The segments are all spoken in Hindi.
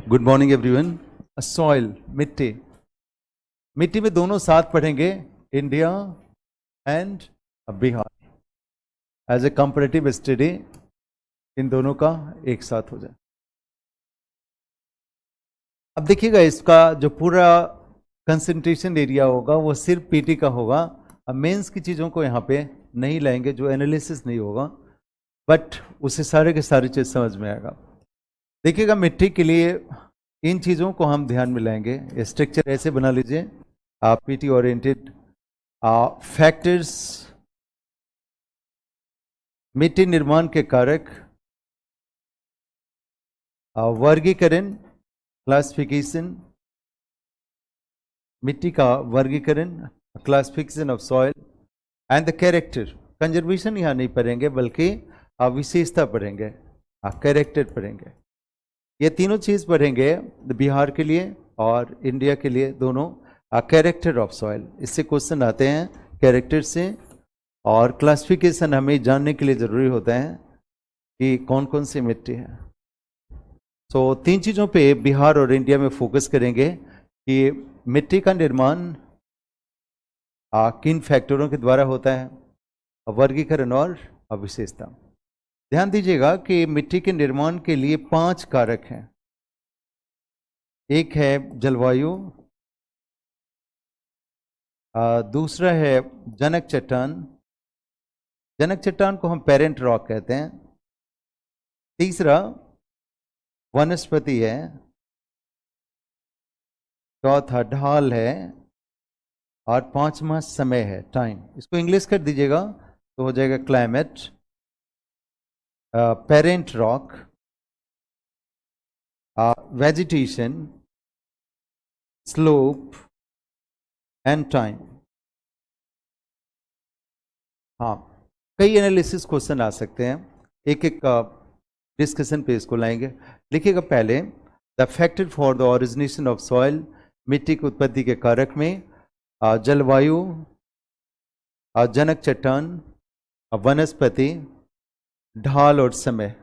Good morning everyone. सॉइल, मिट्टी, मिट्टी में दोनों साथ पढ़ेंगे, India and Bihar. As a comparative study in दोनों का एक साथ हो जाए। अब देखिएगा, इसका जो पूरा कंसंट्रेशन एरिया होगा वो सिर्फ पीटी का होगा। अब मेंस की चीज़ों को यहाँ पे नहीं लाएंगे, जो एनालिसिस नहीं होगा, बट उसे सारे के सारी चीज़ समझ में आएगा। देखिएगा, मिट्टी के लिए इन चीज़ों को हम ध्यान में लाएंगे। स्ट्रक्चर ऐसे बना लीजिए, पीटी ओरिएंटेड फैक्टर्स, मिट्टी निर्माण के कारक, वर्गीकरण, क्लासिफिकेशन, मिट्टी का वर्गीकरण, classification of soil and the character. Conservation यहाँ नहीं पढ़ेंगे, बल्कि विशेषता पढ़ेंगे, कैरेक्टर पढ़ेंगे। ये तीनों चीज़ पढ़ेंगे बिहार के लिए और इंडिया के लिए दोनों। कैरेक्टर ऑफ सॉइल, इससे क्वेश्चन आते हैं कैरेक्टर से। और क्लासिफिकेशन हमें जानने के लिए ज़रूरी होता है कि कौन कौन सी मिट्टी है। तो तीन चीज़ों पे बिहार और इंडिया में फोकस करेंगे कि मिट्टी का निर्माण किन फैक्टरों के द्वारा होता है, वर्गीकरण और विशेषता। ध्यान दीजिएगा कि मिट्टी के निर्माण के लिए 5 कारक हैं। एक है जलवायु, दूसरा है जनक चट्टान, जनक चट्टान को हम पेरेंट रॉक कहते हैं। तीसरा वनस्पति है, चौथा ढाल है, और 5वां समय है, टाइम। इसको इंग्लिश कर दीजिएगा तो हो जाएगा climate, parent rock, vegetation, slope and time. हाँ, कई एनालिसिस क्वेश्चन आ सकते हैं, एक एक डिस्कशन पे इसको लाएंगे। लिखिएगा पहले, the factor for the origination of soil, मिट्टी की उत्पत्ति के कारक में जलवायु, जनक चट्टान, वनस्पति, ढाल और समय।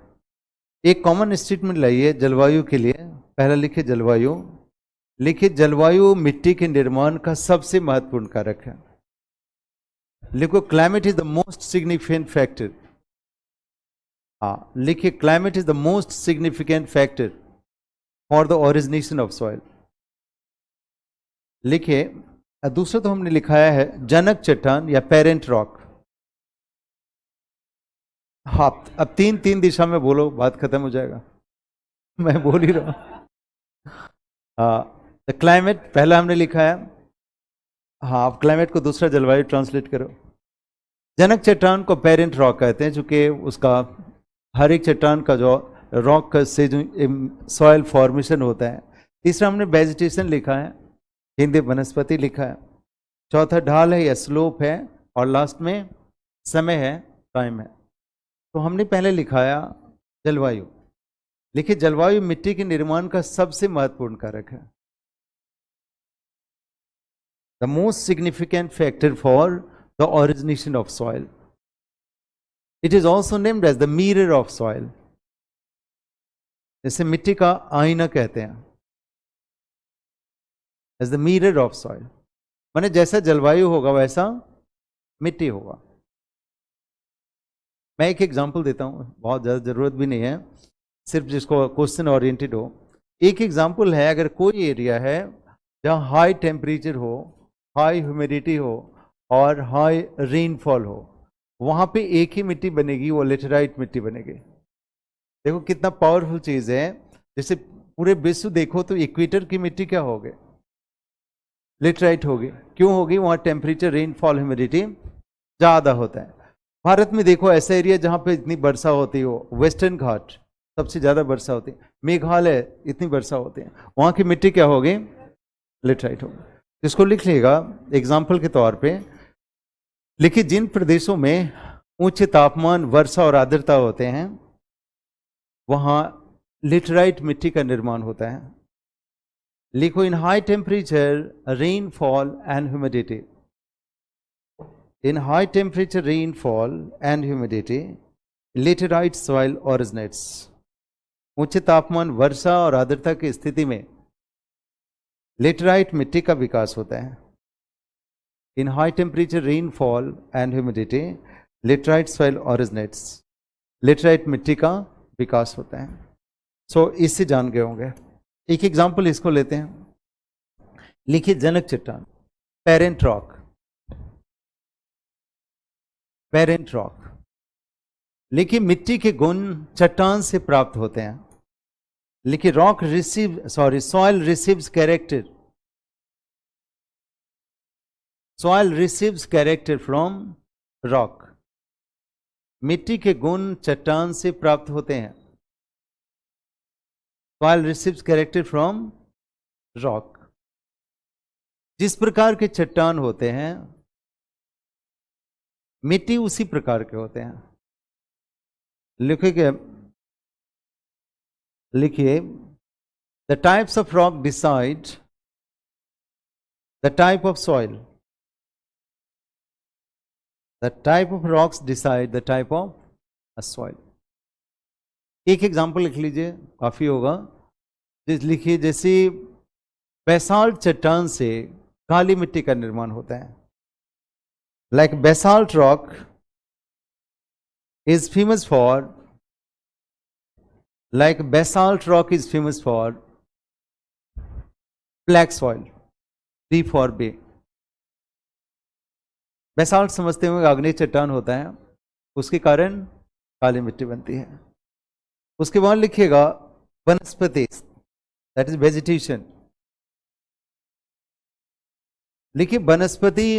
एक कॉमन स्टेटमेंट लाइए जलवायु के लिए। पहला लिखिए जलवायु, लिखिए जलवायु मिट्टी के निर्माण का सबसे महत्वपूर्ण कारक है। लिखो climate is the most significant factor. हाँ, लिखिए climate is the most significant factor for the origination of soil. लिखिए दूसरा तो हमने लिखाया है जनक चट्टान या पेरेंट रॉक। हाँ, अब तीन दिशा में बोलो, बात खत्म हो जाएगा। मैं बोल ही रहा हूँ। द क्लाइमेट पहला हमने लिखा है। हाँ, अब क्लाइमेट को दूसरा जलवायु ट्रांसलेट करो। जनक चट्टान को पेरेंट रॉक कहते हैं, चूंकि उसका हर एक चट्टान का जो रॉक से जो सॉइल फॉर्मेशन होता है। तीसरा हमने वेजिटेशन लिखा है, हिंदी वनस्पति लिखा है। चौथा ढाल है या स्लोप है, और लास्ट में समय है, टाइम है। तो हमने पहले लिखाया जलवायु। लिखिए जलवायु मिट्टी के निर्माण का सबसे महत्वपूर्ण कारक है, the most significant factor for the origination of soil. It is also named as the mirror of soil. जैसे मिट्टी का आईना कहते हैं, as the mirror of soil, माने जैसा जलवायु होगा वैसा मिट्टी होगा। मैं एक एग्जांपल देता हूँ, बहुत ज़्यादा ज़रूरत भी नहीं है, सिर्फ जिसको क्वेश्चन ओरिएंटेड हो। एक एग्जांपल है, अगर कोई एरिया है जहाँ हाई टेम्परेचर हो, हाई ह्यूमिडिटी हो और हाई रेनफॉल हो, वहाँ पे एक ही मिट्टी बनेगी, वो लेटेराइट मिट्टी बनेगी। देखो कितना पावरफुल चीज़ है। जैसे पूरे विश्व देखो तो इक्वेटर की मिट्टी क्या होगी, लेटेराइट होगी। क्यों होगी? वहाँ टेम्परेचर, रेनफॉल, ह्यूमिडिटी ज़्यादा होता है। भारत में देखो ऐसा एरिया जहाँ पे इतनी वर्षा होती हो, वेस्टर्न घाट सबसे ज़्यादा वर्षा होती है, मेघालय इतनी वर्षा होती है, वहाँ की मिट्टी क्या होगी, लेटेराइट होगी। इसको लिख लेगा एग्जाम्पल के तौर पे। लिखिए जिन प्रदेशों में उच्च तापमान, वर्षा और आर्द्रता होते हैं, वहाँ लेटेराइट मिट्टी का निर्माण होता है। लिखो इन high temperature, rainfall and humidity. In high temperature, rainfall and humidity, laterite soil originates. ऊंचे तापमान, वर्षा और आर्द्रता की स्थिति में लेटराइट मिट्टी का विकास होता है। इन high temperature rainfall and humidity laterite soil originates. Laterite मिट्टी का विकास होता है। सो इससे जान गए होंगे। एक एग्जाम्पल इसको लेते हैं। लिखिए जनक चट्टान, पेरेंट रॉक। पेरेंट रॉक लिखिए मिट्टी के गुण चट्टान से प्राप्त होते हैं। लिखिए soil receives character. Soil receives character from rock. मिट्टी के गुण चट्टान से प्राप्त होते हैं। Soil receives character from rock. जिस प्रकार के चट्टान होते हैं, मिट्टी उसी प्रकार के होते हैं। लिखिए the types of rock decide the type of soil. The type of rocks decide the type of a soil. एक एग्जांपल लिख लीजिए, काफी होगा। लिखिए जैसे बेसाल्ट चट्टान से काली मिट्टी का निर्माण होता है। Like basalt rock is famous for, like basalt rock is famous for black soil, B for B। Basalt समझते हुए आग्नेय चट्टान होता है, उसके कारण काली मिट्टी बनती है। उसके बाद लिखिएगा वनस्पति, दैट इज वेजिटेशन। लिखिए वनस्पति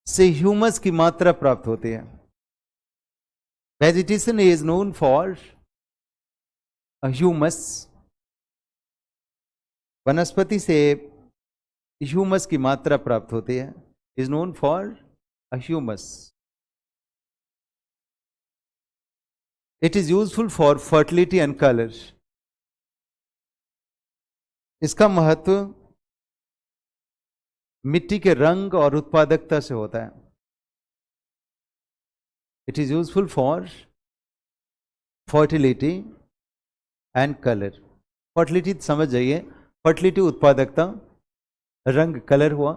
से ह्यूमस की मात्रा प्राप्त होती है। Vegetation is known for a humus। वनस्पति से ह्यूमस की मात्रा प्राप्त होती है, is known for a humus। It is useful for fertility and color। इसका महत्व मिट्टी के रंग और उत्पादकता से होता है। It is useful for fertility and color। Fertility समझ जाइए, फर्टिलिटी उत्पादकता, रंग कलर हुआ।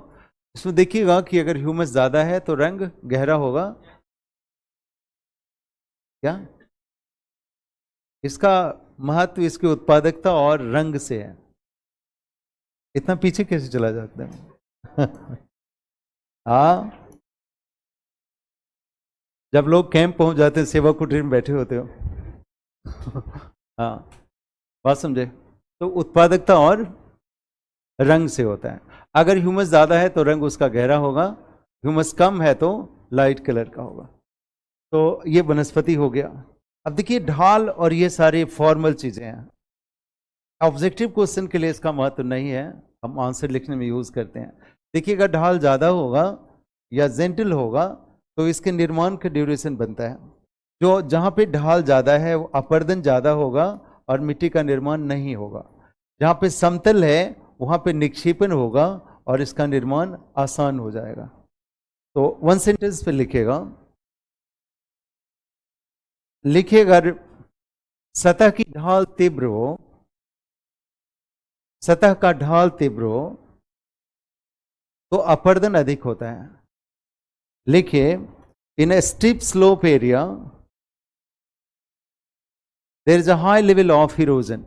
इसमें देखिएगा कि अगर ह्यूमस ज्यादा है तो रंग गहरा होगा। क्या इसका महत्व इसकी उत्पादकता और रंग से है। इतना पीछे कैसे चला जाता है? हाँ, जब लोग कैंप पहुंच जाते हैं, सेवा कुटीर में बैठे होते हो। हाँ, बात समझे? तो उत्पादकता और रंग से होता है। अगर ह्यूमस ज्यादा है तो रंग उसका गहरा होगा, ह्यूमस कम है तो लाइट कलर का होगा। तो ये वनस्पति हो गया। अब देखिए ढाल और ये सारी फॉर्मल चीजें हैं। ऑब्जेक्टिव क्वेश्चन के लिए इसका महत्व नहीं है, हम आंसर लिखने में यूज करते हैं। देखिएगा ढाल ज्यादा होगा या जेंटल होगा तो इसके निर्माण का ड्यूरेशन बनता है। जो जहाँ पे ढाल ज़्यादा है वो अपर्दन ज़्यादा होगा और मिट्टी का निर्माण नहीं होगा। जहाँ पे समतल है वहाँ पे निक्षेपण होगा और इसका निर्माण आसान हो जाएगा। तो वन सेंटेंस पे लिखिएगा अगर सतह की ढाल तीव्र हो, सतह का ढाल तीव्र हो तो अपर्दन अधिक होता है। लिखिए in a steep slope area there is a high level of erosion।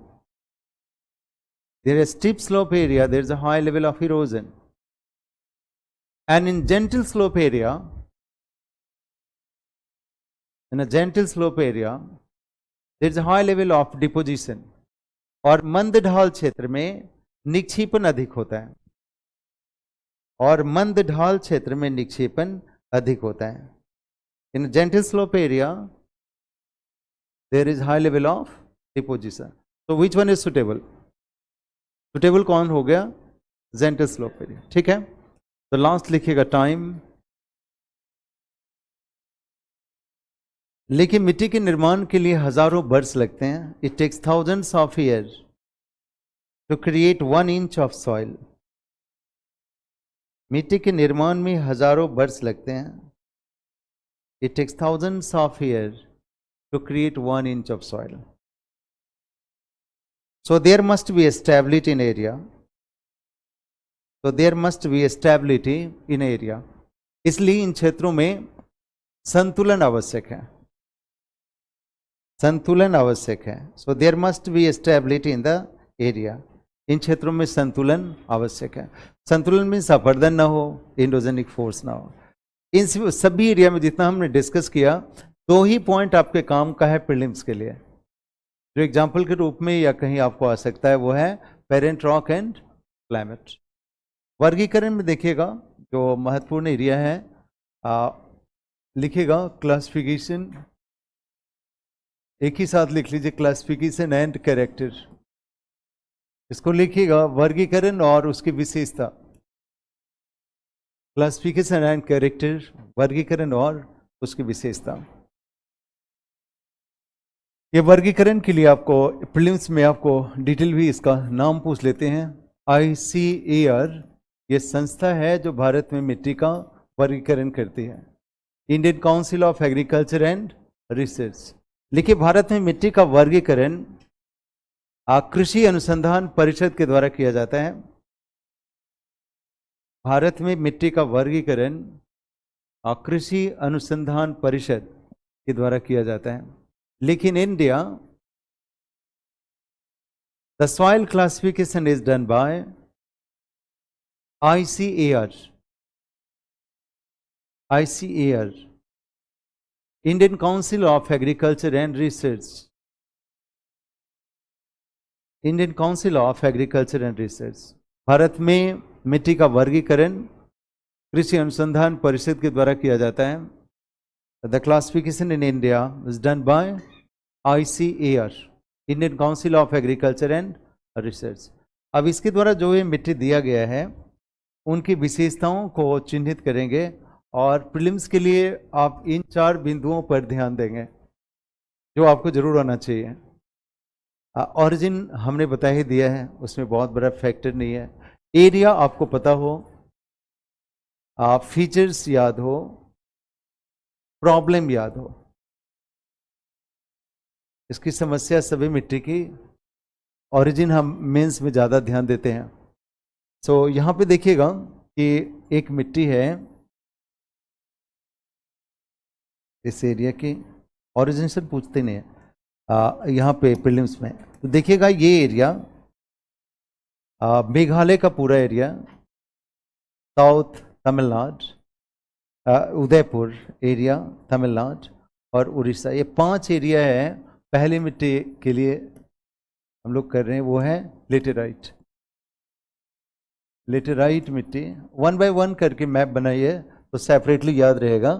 there is a steep slope area, there is a high level of erosion। and in gentle slope area, in a gentle slope area there is a high level of deposition। और मंद ढाल क्षेत्र में निक्षेपण अधिक होता है, और मंद ढाल क्षेत्र में निक्षेपण अधिक होता है। In gentle slope area there is high level of deposition. तो which one is suitable? Suitable कौन हो गया? Gentle slope area. ठीक है, तो लास्ट लिखिएगा टाइम। लेकिन मिट्टी के निर्माण के लिए हजारों वर्ष लगते हैं। It takes thousands of year to create 1 inch of soil. मिट्टी के निर्माण में हजारों वर्ष लगते हैं। It takes thousands of year to create 1 inch of soil. So there must be a stability in area. So there must be a stability in area. इसलिए इन क्षेत्रों में संतुलन आवश्यक है, संतुलन आवश्यक है. So there must be stability in the area. इन क्षेत्रों में संतुलन आवश्यक है. संतुलन मीन्स अपरदन ना हो, इंडोजेनिक फोर्स ना हो. इन सभी एरिया में जितना हमने डिस्कस किया, 2 ही पॉइंट आपके काम का है प्रीलिम्स के लिए, जो एग्जाम्पल के रूप में या कहीं आपको आ सकता है, वो है पेरेंट रॉक एंड क्लाइमेट. वर्गीकरण में देखिएगा जो महत्वपूर्ण एरिया है, लिखिएगा क्लासिफिकेशन, एक ही साथ लिख लीजिए, क्लासिफिकेशन एंड कैरेक्टर. इसको लिखिएगा वर्गीकरण और उसकी विशेषता. क्लासिफिकेशन एंड कैरेक्टर, वर्गीकरण और उसकी विशेषता. ये वर्गीकरण के लिए आपको प्रीलिम्स में आपको डिटेल भी इसका नाम पूछ लेते हैं. ICAR ये संस्था है जो भारत में मिट्टी का वर्गीकरण करती है. Indian council of agriculture and research. देखिए, भारत में मिट्टी का वर्गीकरण कृषि अनुसंधान परिषद के द्वारा किया जाता है. भारत में मिट्टी का वर्गीकरण कृषि अनुसंधान परिषद के द्वारा किया जाता है. लेकिन India, the soil classification is done by ICAR. ICAR, Indian council of agriculture and research. Indian council of agriculture and research. Bharat में मिट्टी का वर्गीकरण कृषि अनुसंधान परिषद के द्वारा किया जाता है. The classification in India is done by ICAR, Indian council of agriculture and research. अब इसके द्वारा जो ये मिट्टी दिया गया है, उनकी विशेषताओं को चिन्हित करेंगे और प्रीलिम्स के लिए आप इन 4 बिंदुओं पर ध्यान देंगे जो आपको जरूर आना चाहिए. ऑरिजिन हमने बता ही दिया है, उसमें बहुत बड़ा फैक्टर नहीं है. एरिया आपको पता हो, फीचर्स याद हो, प्रॉब्लम याद हो. इसकी समस्या सभी मिट्टी की. ऑरिजिन हम मेंस में ज़्यादा ध्यान देते हैं. सो यहाँ पे देखिएगा कि एक मिट्टी है, इस एरिया की ऑरिजिन से पूछते नहीं है यहाँ पे प्रीलिम्स में. तो देखिएगा ये एरिया मेघालय का पूरा area, south Tamil Nadu, Udaipur area Tamil Nadu और उड़ीसा, ये 5 एरिया है. पहली मिट्टी के लिए हम लोग कर रहे हैं वो है लेटेराइट. लेटेराइट मिट्टी 1 बाय 1 करके मैप बनाइए तो सेपरेटली याद रहेगा.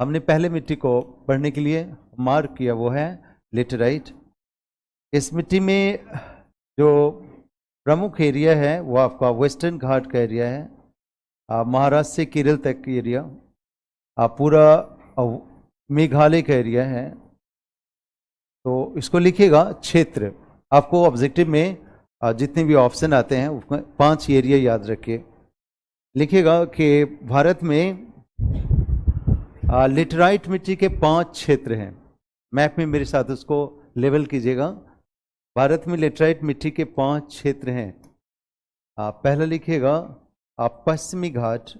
हमने पहले मिट्टी को पढ़ने के लिए मार्क किया, वो है लेटेराइट. इस मिट्टी में जो प्रमुख एरिया है वो आपका वेस्टर्न घाट का एरिया है, महाराष्ट्र से केरल तक की एरिया, पूरा मेघालय का एरिया है. तो इसको लिखिएगा क्षेत्र. आपको ऑब्जेक्टिव में जितने भी ऑप्शन आते हैं उसमें 5 एरिया याद रखिए. लिखिएगा कि भारत में लेटेराइट मिट्टी के 5 क्षेत्र हैं. मैप में मेरे साथ उसको लेवल कीजिएगा. भारत में लेटेराइट मिट्टी के 5 क्षेत्र हैं. पहला लिखिएगा पश्चिमी घाट.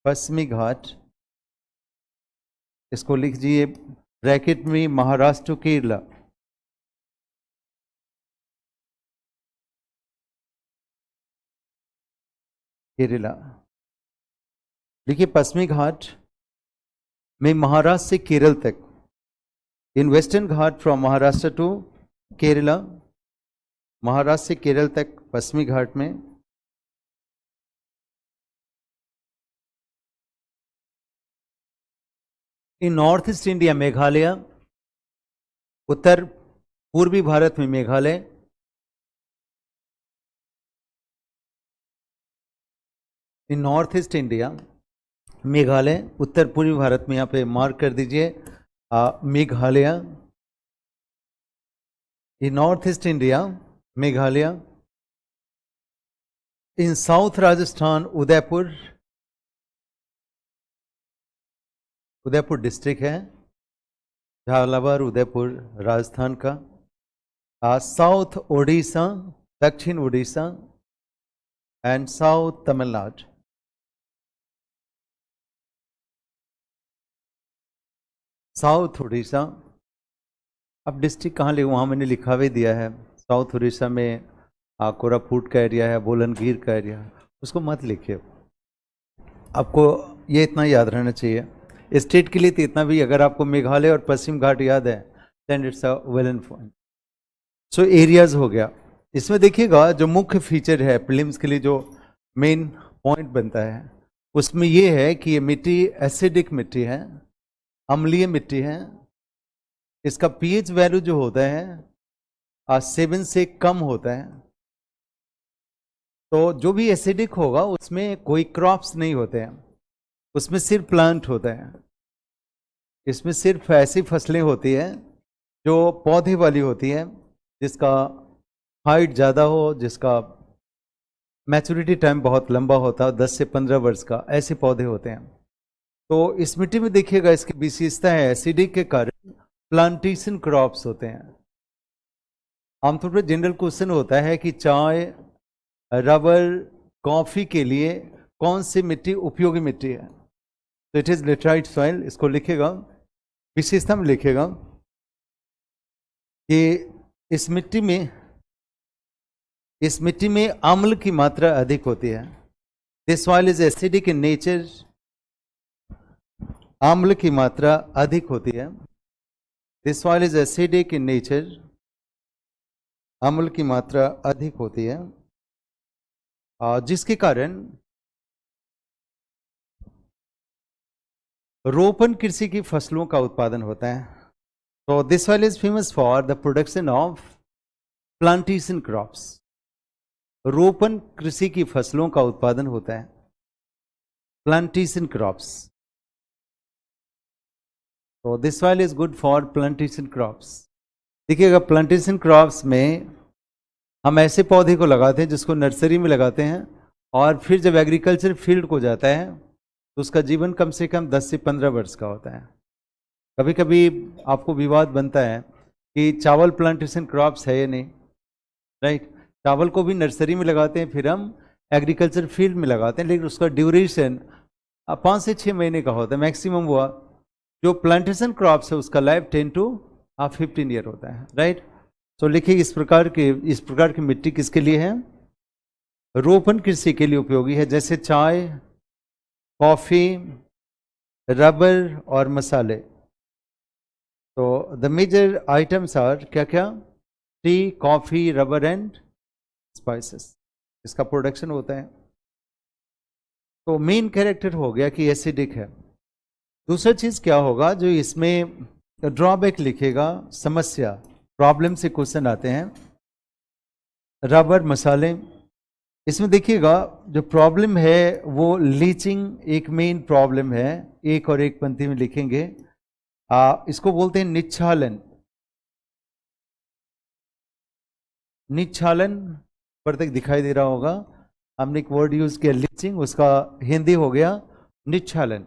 पश्चिमी घाट, इसको लिख दीजिए ब्रैकेट में महाराष्ट्र केरला. केरला देखिए, पश्चिमी घाट में महाराष्ट्र से केरल तक, in western ghat from Maharashtra to Kerala, Maharashtra से केरल तक पश्चिमी घाट में. In north east India Meghalaya, उत्तर पूर्वी भारत में Meghalaya, in north east India Meghalaya, उत्तर पूर्वी भारत में यहाँ पे मार्क कर दीजिए Meghalaya. In north east India Meghalaya. In south Rajasthan Udaipur, Udaipur district है, झालावाड़ उदयपुर राजस्थान का. साउथ ओडिशा, दक्षिण Odisha and south Tamil Nadu. South Orissa, अब डिस्ट्रिक्ट कहाँ ले वहाँ मैंने लिखा भी दिया है। साउथ उड़ीसा में कोरापुट का एरिया है, बोलनगीर का एरिया, उसको मत लिखिए, आपको ये इतना याद रहना चाहिए। स्टेट के लिए तो इतना भी, अगर आपको मेघालय और पश्चिम घाट याद है then it's a well and fine. So areas हो गया। इसमें देखिएगा जो मुख्य फीचर है प्रीलिम्स के लिए, जो मेन पॉइंट बनता है उसमें ये है कि ये मिट्टी एसिडिक मिट्टी है, अम्लीय मिट्टी है। इसका पीएच वैल्यू जो होता है 7 से कम होता है। तो जो भी एसिडिक होगा उसमें कोई क्रॉप्स नहीं होते हैं, उसमें सिर्फ प्लांट होता है। इसमें सिर्फ ऐसी फसलें होती हैं जो पौधे वाली होती हैं, जिसका हाइट ज़्यादा हो, जिसका मैच्योरिटी टाइम बहुत लंबा होता है, 10 से 15 वर्ष का, ऐसे पौधे होते हैं। तो इस मिट्टी में देखिएगा इसकी विशेषता है एसिडिक के कारण प्लांटेशन क्रॉप्स होते हैं। आमतौर पर जनरल क्वेश्चन होता है कि चाय, रबर, कॉफी के लिए कौन सी मिट्टी उपयोगी मिट्टी है, तो इट इज लेटराइट सॉइल। इसको लिखेगा, विशेषता में लिखेगा कि इस मिट्टी में अम्ल की मात्रा अधिक होती है। This soil is acidic in nature, अम्ल की मात्रा अधिक होती है। This soil is acidic in nature, अम्ल की मात्रा अधिक होती है, जिसके कारण रोपण कृषि की फसलों का उत्पादन होता है। तो this soil is famous for the production of plantation crops. रोपण कृषि की फसलों का उत्पादन होता है, प्लांटेशन क्रॉप्स। तो this soil is good for plantation crops. देखिएगा प्लांटेशन क्रॉप्स में हम ऐसे पौधे को लगाते हैं जिसको नर्सरी में लगाते हैं, और फिर जब एग्रीकल्चर फील्ड को जाता है तो उसका जीवन कम से कम 10 से 15 वर्ष का होता है। कभी कभी आपको विवाद बनता है कि चावल प्लांटेशन क्रॉप्स है या नहीं, राइट। चावल को भी नर्सरी में लगाते हैं, फिर हम एग्रीकल्चर फील्ड में लगाते हैं, लेकिन उसका ड्यूरेशन 5 से 6 महीने का होता है मैक्सिमम। हुआ जो प्लांटेशन क्रॉप्स है उसका लाइफ 10 to 15 ईयर होता है, राइट। तो लिखिए इस प्रकार की मिट्टी किसके लिए है, रोपण कृषि के लिए उपयोगी है, जैसे चाय, कॉफी, रबर और मसाले। तो द मेजर आइटम्स आर क्या क्या, T, coffee, rubber and spices, इसका प्रोडक्शन होता है। तो मेन कैरेक्टर हो गया कि एसिडिक है। दूसरा चीज क्या होगा जो इसमें ड्रॉबैक लिखेगा, समस्या, प्रॉब्लम से क्वेश्चन आते हैं। रबर, मसाले, इसमें देखिएगा जो प्रॉब्लम है वो लीचिंग एक मेन प्रॉब्लम है। एक और एक पंक्ति में लिखेंगे, इसको बोलते हैं निच्छालन। निच्छालन पर तक दिखाई दे रहा होगा, हमने एक वर्ड यूज किया लीचिंग, उसका हिंदी हो गया निच्छालन।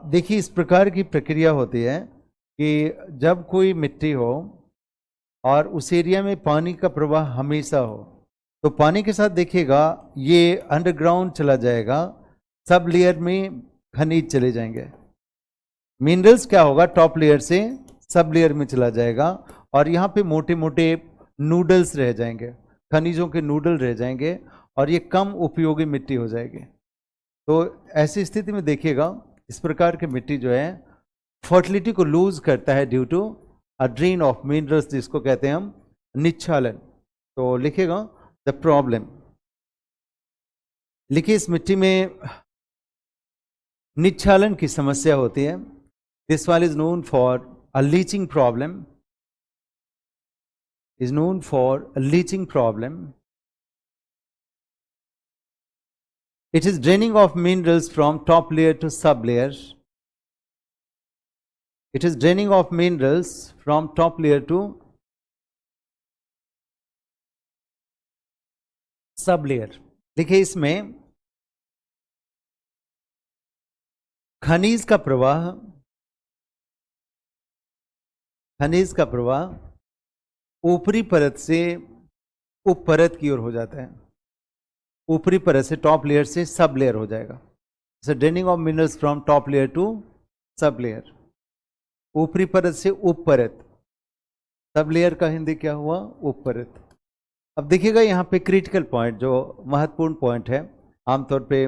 देखिए इस प्रकार की प्रक्रिया होती है कि जब कोई मिट्टी हो और उस एरिया में पानी का प्रवाह हमेशा हो, तो पानी के साथ देखिएगा ये अंडरग्राउंड चला जाएगा, सब लेयर में खनिज चले जाएंगे। मिनरल्स क्या होगा, टॉप लेयर से सब लेयर में चला जाएगा, और यहाँ पे मोटे मोटे नूडल्स रह जाएंगे, खनिजों के नूडल रह जाएंगे, और ये कम उपयोगी मिट्टी हो जाएगी। तो ऐसी स्थिति में देखिएगा इस प्रकार की मिट्टी जो है फर्टिलिटी को लूज करता है due to a drain of minerals, जिसको कहते हैं हम निच्छालन। तो लिखिएगा द प्रॉब्लम, लिखिए इस मिट्टी में निच्छालन की समस्या होती है। दिस वाल is known for a leaching problem, is known for a leaching problem. It is draining of minerals from top layer to sub layer. It is draining of minerals from top layer to sub layer. देखिए इसमें खनिज का प्रवाह ऊपरी परत से उप परत की ओर हो जाता है, ऊपरी परत से टॉप लेयर से सब लेयर हो जाएगा। So draining of minerals from top layer to sub layer, ऊपरी परत से उप परत, सब लेयर का हिंदी क्या हुआ, उप परत। अब देखिएगा यहाँ पे क्रिटिकल पॉइंट, जो महत्वपूर्ण पॉइंट है, आमतौर पे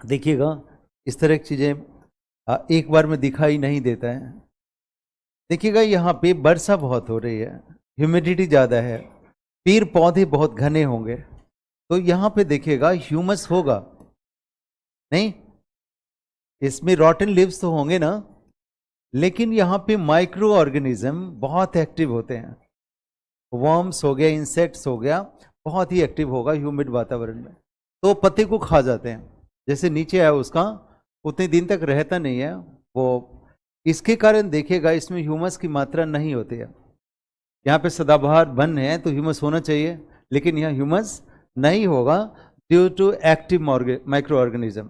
देखिएगा इस तरह की चीजें एक बार में दिखाई नहीं देता है। देखिएगा यहाँ पे वर्षा बहुत हो रही है, ह्यूमिडिटी ज़्यादा है, पेड़ पौधे बहुत घने होंगे, तो यहाँ पे देखिएगा ह्यूमस होगा नहीं, इसमें रॉटन लीव्स तो होंगे ना, लेकिन यहाँ पे माइक्रो ऑर्गेनिज्म बहुत एक्टिव होते हैं, वर्म्स हो गया, इंसेक्ट्स हो गया, बहुत ही एक्टिव होगा ह्यूमिड वातावरण में, तो पत्ते को खा जाते हैं। जैसे नीचे आया उसका उतने दिन तक रहता नहीं है वो, इसके कारण देखिएगा इसमें ह्यूमस की मात्रा नहीं होती है। यहाँ पे सदाबहार वन है तो ह्यूमस होना चाहिए, लेकिन यहाँ ह्यूमस नहीं होगा due to active microorganism.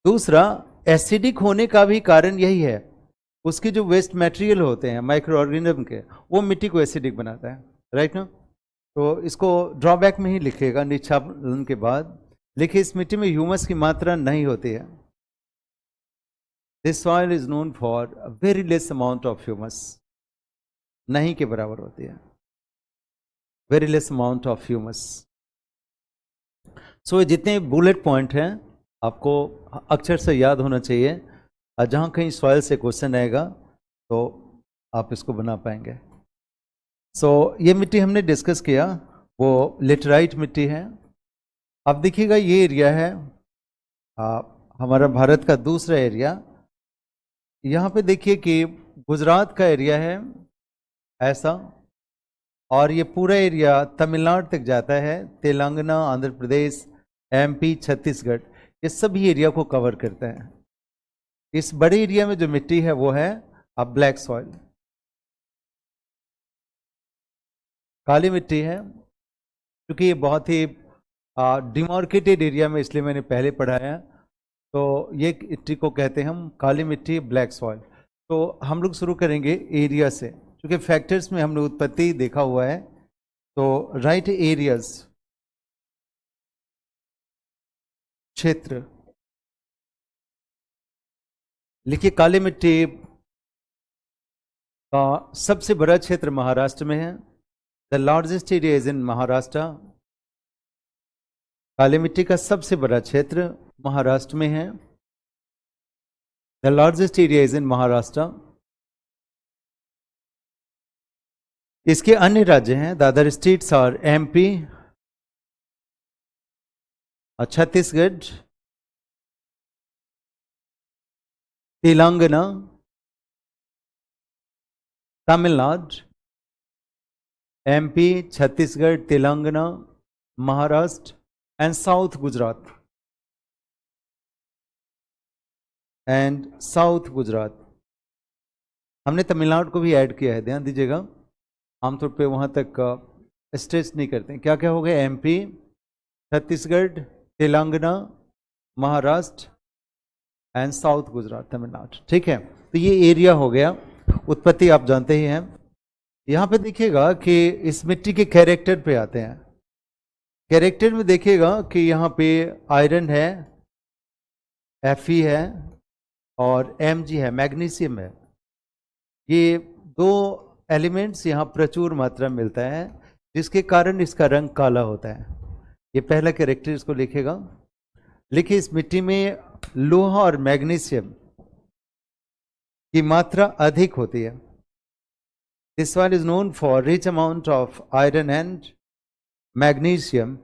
दूसरा, एसिडिक होने का भी कारण यही है, उसके जो वेस्ट मटेरियल होते हैं माइक्रो ऑर्गेनिज्म के, वो मिट्टी को एसिडिक बनाता है, राइट ना। तो इसको ड्रॉबैक में ही लिखिएगा निक्षापन के बाद, लिखिए इस मिट्टी में ह्यूमस की मात्रा नहीं होती है। This soil is known for very less amount of humus, नहीं के बराबर होती है, very less amount of humus. So जितने बुलेट पॉइंट हैं आपको अक्षर से याद होना चाहिए, और जहाँ कहीं सॉइल से क्वेश्चन आएगा तो आप इसको बना पाएंगे। सो ये मिट्टी हमने डिस्कस किया, वो लेटराइट मिट्टी है। अब देखिएगा ये एरिया है हमारा भारत का दूसरा एरिया, यहाँ पे देखिए कि गुजरात का एरिया है ऐसा, और ये पूरा एरिया तमिलनाडु तक जाता है, तेलंगाना, आंध्र प्रदेश, एमपी, छत्तीसगढ़, ये सभी एरिया को कवर करता है। इस बड़े एरिया में जो मिट्टी है वो है अब ब्लैक सॉइल, काली मिट्टी है, क्योंकि ये बहुत ही डिमार्केटेड एरिया में, इसलिए मैंने पहले पढ़ाया, तो ये मिट्टी को कहते हैं हम काली मिट्टी, ब्लैक सॉइल। तो हम लोग शुरू करेंगे एरिया से, क्योंकि फैक्टर्स में हमने उत्पत्ति देखा हुआ है, तो राइट एरियाज, क्षेत्र लिखिए। काली मिट्टी का सबसे बड़ा क्षेत्र महाराष्ट्र में है, the largest area is in Maharashtra. काली मिट्टी का सबसे बड़ा क्षेत्र महाराष्ट्र में है, the largest area is in Maharashtra. इसके अन्य राज्य हैं, the other states are MP, Chhattisgarh, Telangana, Tamil Nadu, MP, Chhattisgarh, Telangana, Maharashtra and south Gujarat, हमने तमिलनाडु को भी ऐड किया है, ध्यान दीजिएगा, आमतौर पे वहाँ तक स्ट्रेस नहीं करते हैं। क्या क्या हो गया, MP, Chhattisgarh, Telangana, Maharashtra and south Gujarat, Tamil Nadu, ठीक है। तो ये एरिया हो गया, उत्पत्ति आप जानते ही हैं। यहाँ पे देखिएगा कि इस मिट्टी के कैरेक्टर पे आते हैं। कैरेक्टर में देखिएगा कि यहाँ पे आयरन है, Fe है और Mg है, मैग्नीशियम है। ये दो एलिमेंट्स यहाँ प्रचुर मात्रा में मिलता है, जिसके कारण इसका रंग काला होता है। ये पहला कैरेक्टर इसको लिखेगा। लिखिए, इस मिट्टी में लोहा और मैग्नीशियम की मात्रा अधिक होती है। This one is known for rich amount of iron and magnesium.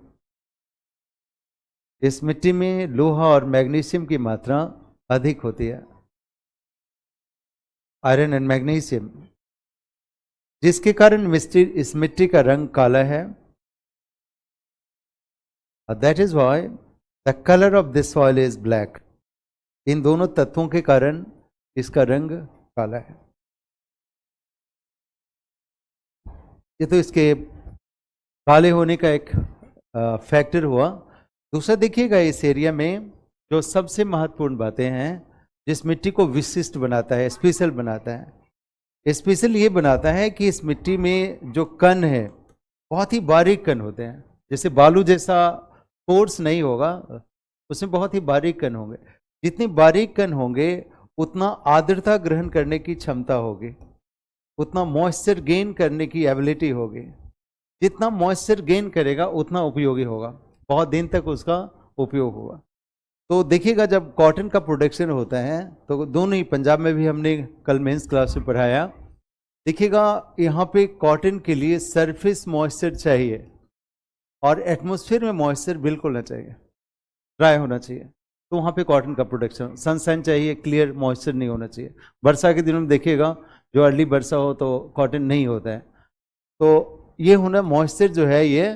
इस मिट्टी में लोहा और मैग्नीशियम की मात्रा अधिक होती है, आयरन एंड मैग्नीशियम, जिसके कारण इस मिट्टी का रंग काला है। That is why the colour of this soil is black. इन दोनों तत्वों के कारण इसका रंग काला है। ये तो इसके काले होने का एक फैक्टर हुआ। दूसरा देखिएगा, इस एरिया में जो सबसे महत्वपूर्ण बातें हैं, जिस मिट्टी को विशिष्ट बनाता है, स्पेशल बनाता है, स्पेशल ये बनाता है कि इस मिट्टी में जो कण है बहुत ही बारीक कण होते हैं, जैसे बालू जैसा कोर्स नहीं होगा, उसमें बहुत ही बारीक कण होंगे। जितने बारीक कण होंगे उतना आर्द्रता ग्रहण करने की क्षमता होगी, उतना मॉइस्चर गेन करने की एबिलिटी होगी। जितना मॉइस्चर गेन करेगा उतना उपयोगी होगा, बहुत दिन तक उसका उपयोग होगा। तो देखिएगा जब कॉटन का प्रोडक्शन होता है तो दोनों ही, पंजाब में भी हमने कल मेंस क्लास में पढ़ाया, देखिएगा यहाँ पे कॉटन के लिए सरफेस मॉइस्चर चाहिए और एटमॉस्फेयर में मॉइस्चर बिल्कुल ना चाहिए, ड्राई होना चाहिए। तो वहाँ पे कॉटन का प्रोडक्शन, सनशाइन चाहिए, क्लियर मॉइस्चर नहीं होना चाहिए। वर्षा के दिनों में देखिएगा जो अर्ली वर्षा हो तो कॉटन नहीं होता है। तो ये होना, मॉइस्चर जो है ये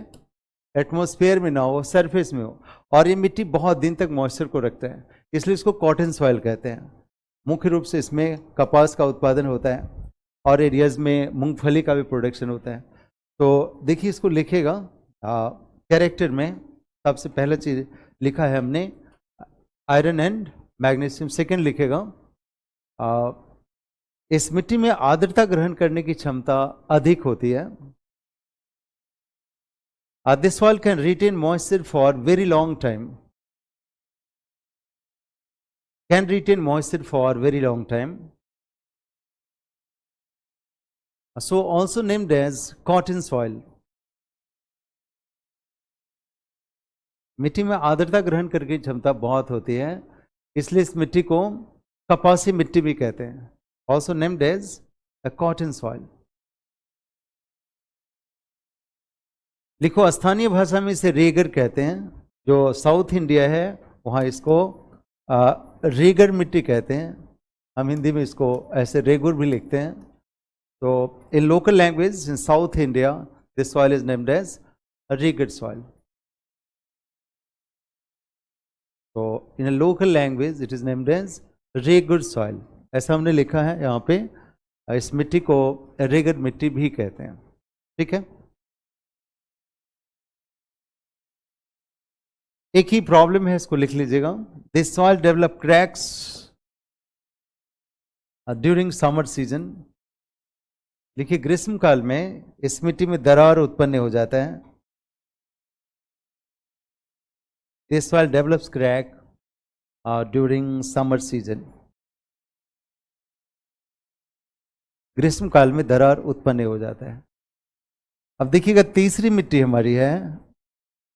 एटमॉस्फेयर में ना हो, सरफेस में हो। और ये मिट्टी बहुत दिन तक मॉइस्चर को रखता है, इसलिए इसको कॉटन सॉइल कहते हैं। मुख्य रूप से इसमें कपास का उत्पादन होता है और एरियाज में मूंगफली का भी प्रोडक्शन होता है। तो देखिए इसको लिखेगा कैरेक्टर में, सबसे पहला चीज लिखा है हमने आयरन एंड मैग्नीशियम। सेकेंड लिखेगा इस मिट्टी में आर्द्रता ग्रहण करने की क्षमता अधिक होती है। This soil can retain moisture for very long time. Can retain moisture for very long time. So also named as cotton soil. मिट्टी में आर्द्रता ग्रहण करने की क्षमता बहुत होती है, इसलिए इस मिट्टी को कपासी मिट्टी भी कहते हैं। Also named as a cotton soil. लिखो, स्थानीय भाषा में इसे रेगर कहते हैं। जो साउथ इंडिया है वहाँ इसको रेगर मिट्टी कहते हैं। हम हिंदी में इसको ऐसे रेगुर भी लिखते हैं। तो in local language in south India this soil is named as regur soil. तो in local language it is named as regur soil, ऐसा हमने लिखा है यहाँ पे। इस मिट्टी को रेगर मिट्टी भी कहते हैं। ठीक है, एक ही प्रॉब्लम है, इसको लिख लीजिएगा। This soil develop cracks during summer season. लिखिए, ग्रीष्म काल में इस मिट्टी में दरार उत्पन्न हो जाता है। This soil develops crack during summer season. ग्रीष्म काल में दरार उत्पन्न हो जाता है। अब देखिएगा तीसरी मिट्टी हमारी है,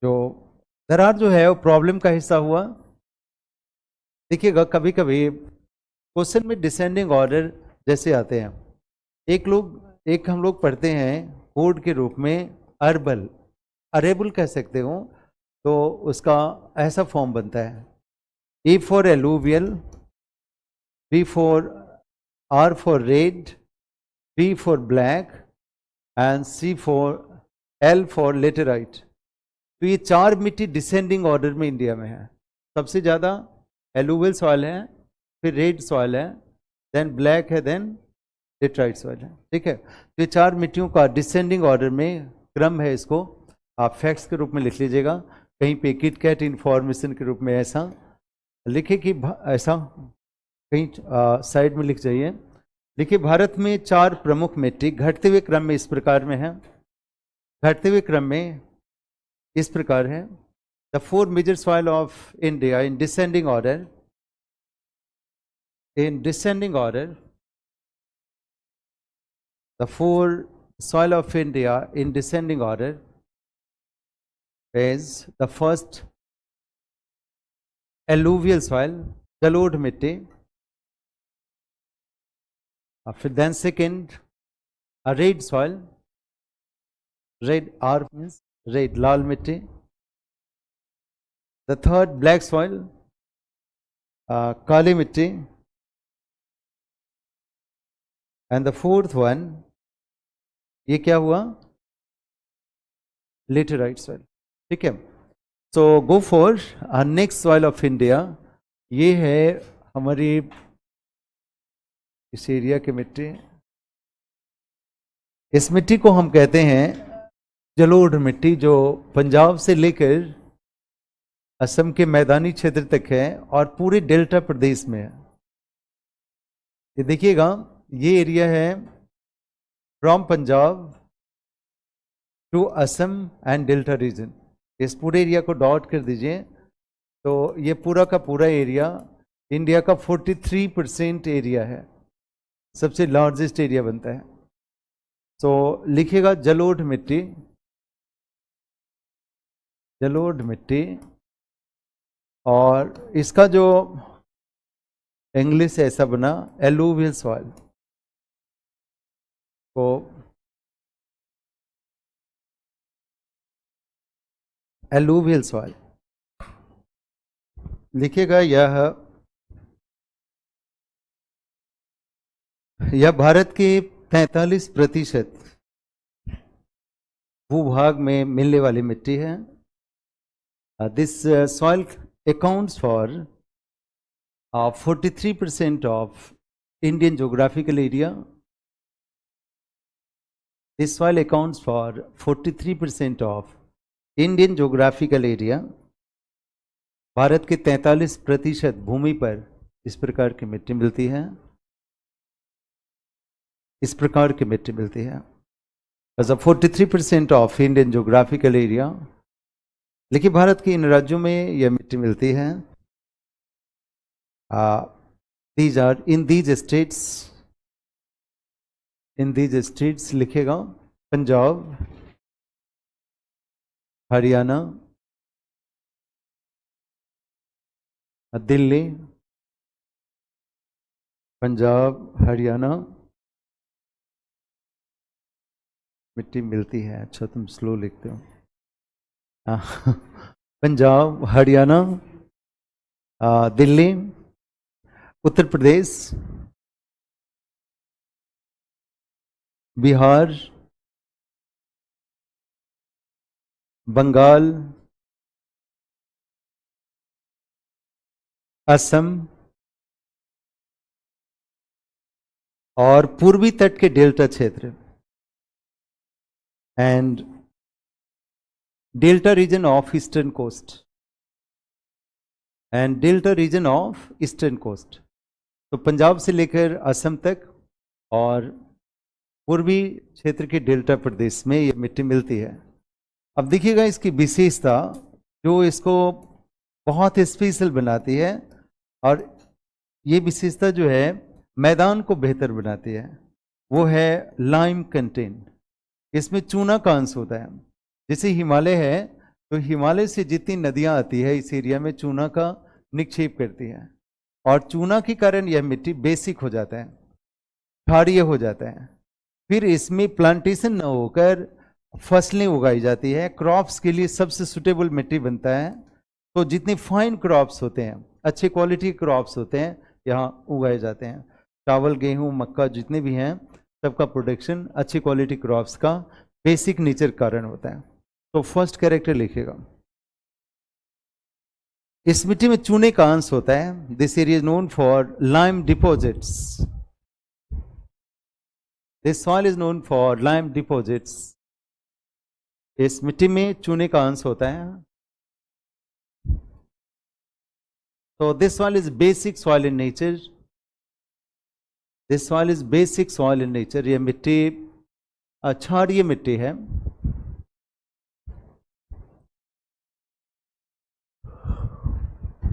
जो दरार जो है वो प्रॉब्लम का हिस्सा हुआ। देखिएगा कभी कभी क्वेश्चन में डिसेंडिंग ऑर्डर जैसे आते हैं। एक हम लोग पढ़ते हैं कोड के रूप में अर्बल, अरेबल कह सकते हो, तो उसका ऐसा फॉर्म बनता है E for alluvial, B for R for red, B for black and C for L for laterite। तो ये चार मिट्टी डिसेंडिंग ऑर्डर में इंडिया में है। सबसे ज़्यादा एलुवियल सॉइल है, फिर रेड सॉइल है, देन ब्लैक है, देन लेटराइट सॉइल है। ठीक है, तो ये चार मिट्टियों का डिसेंडिंग ऑर्डर में क्रम है। इसको आप फैक्ट्स के रूप में लिख लीजिएगा, कहीं पे किट कैट इन्फॉर्मेशन के रूप में ऐसा लिखे कि ऐसा कहीं साइड में लिख जाइए। देखिए, भारत में चार प्रमुख मिट्टी घटते हुए क्रम में इस प्रकार में है। घटते हुए क्रम में इस प्रकार है। The four major soil of India in descending order, the four soil of India in descending order is the first alluvial soil, जलोढ़ मिट्टी। फिर then second a red soil, red R means red, लाल मिट्टी। The third black soil, काली मिट्टी। And the fourth one, ये क्या हुआ, लेटराइट सॉइल। ठीक है, so go for next soil of India. ये है हमारी इस एरिया की मिट्टी। इस मिट्टी को हम कहते हैं जलोढ़ मिट्टी, जो पंजाब से लेकर असम के मैदानी क्षेत्र तक है और पूरे डेल्टा प्रदेश में है। ये देखिएगा, ये एरिया है from Punjab to Assam and delta region. इस पूरे एरिया को डॉट कर दीजिए तो ये पूरा का पूरा एरिया इंडिया का 43% एरिया है, सबसे लार्जेस्ट एरिया बनता है। तो लिखिएगा जलोढ़ मिट्टी, जलोढ़ मिट्टी, और इसका जो इंग्लिश ऐसा बना एलुवियल सॉइल। तो एलुवियल सॉइल लिखिएगा। यह भारत के 45% भूभाग में मिलने वाली मिट्टी है। This soil accounts for 43% of Indian geographical area. This soil accounts for 43% of Indian geographical area. Bharat के 43% भूमि पर इस प्रकार की मिट्टी मिलती है, इस प्रकार की मिट्टी मिलती है। As a 43% of Indian geographical area, लेकिन भारत के इन राज्यों में यह मिट्टी मिलती है। These are in these states लिखेगा पंजाब, हरियाणा, दिल्ली, पंजाब, हरियाणा मिट्टी मिलती है। अच्छा तुम स्लो लिखते हो। पंजाब, हरियाणा, दिल्ली, उत्तर प्रदेश, बिहार, बंगाल, असम और पूर्वी तट के डेल्टा क्षेत्र and delta region of eastern coast and delta region of eastern coast. तो पंजाब से लेकर असम तक और पूर्वी क्षेत्र के डेल्टा प्रदेश में ये मिट्टी मिलती है। अब देखिएगा इसकी विशेषता जो इसको बहुत स्पेशल बनाती है, और ये विशेषता जो है मैदान को बेहतर बनाती है, वो है लाइम कंटेंट। इसमें चूना का अंश होता है। जैसे हिमालय है तो हिमालय से जितनी नदियां आती है इस एरिया में चूना का निक्षेप करती है, और चूना के कारण यह मिट्टी बेसिक हो जाता है, क्षारीय हो जाता है। फिर इसमें प्लांटेशन न होकर फसलें उगाई जाती है, क्रॉप्स के लिए सबसे सुटेबल मिट्टी बनता है। तो जितने फाइन क्रॉप्स होते हैं, अच्छे क्वालिटी क्रॉप्स होते हैं, यहाँ उगाए जाते हैं। चावल, गेहूं, मक्का जितने भी हैं सबका प्रोडक्शन अच्छी क्वालिटी क्रॉप्स का बेसिक नेचर कारण होता है। तो फर्स्ट कैरेक्टर लिखेगा। इस मिट्टी में चूने का अंश होता है। This area is known for lime deposits. This soil is known for lime deposits. इस मिट्टी में चूने का अंश होता है। तो this soil is basic soil in nature. This soil is basic soil in nature. यह मिट्टी क्षारीय मिट्टी है।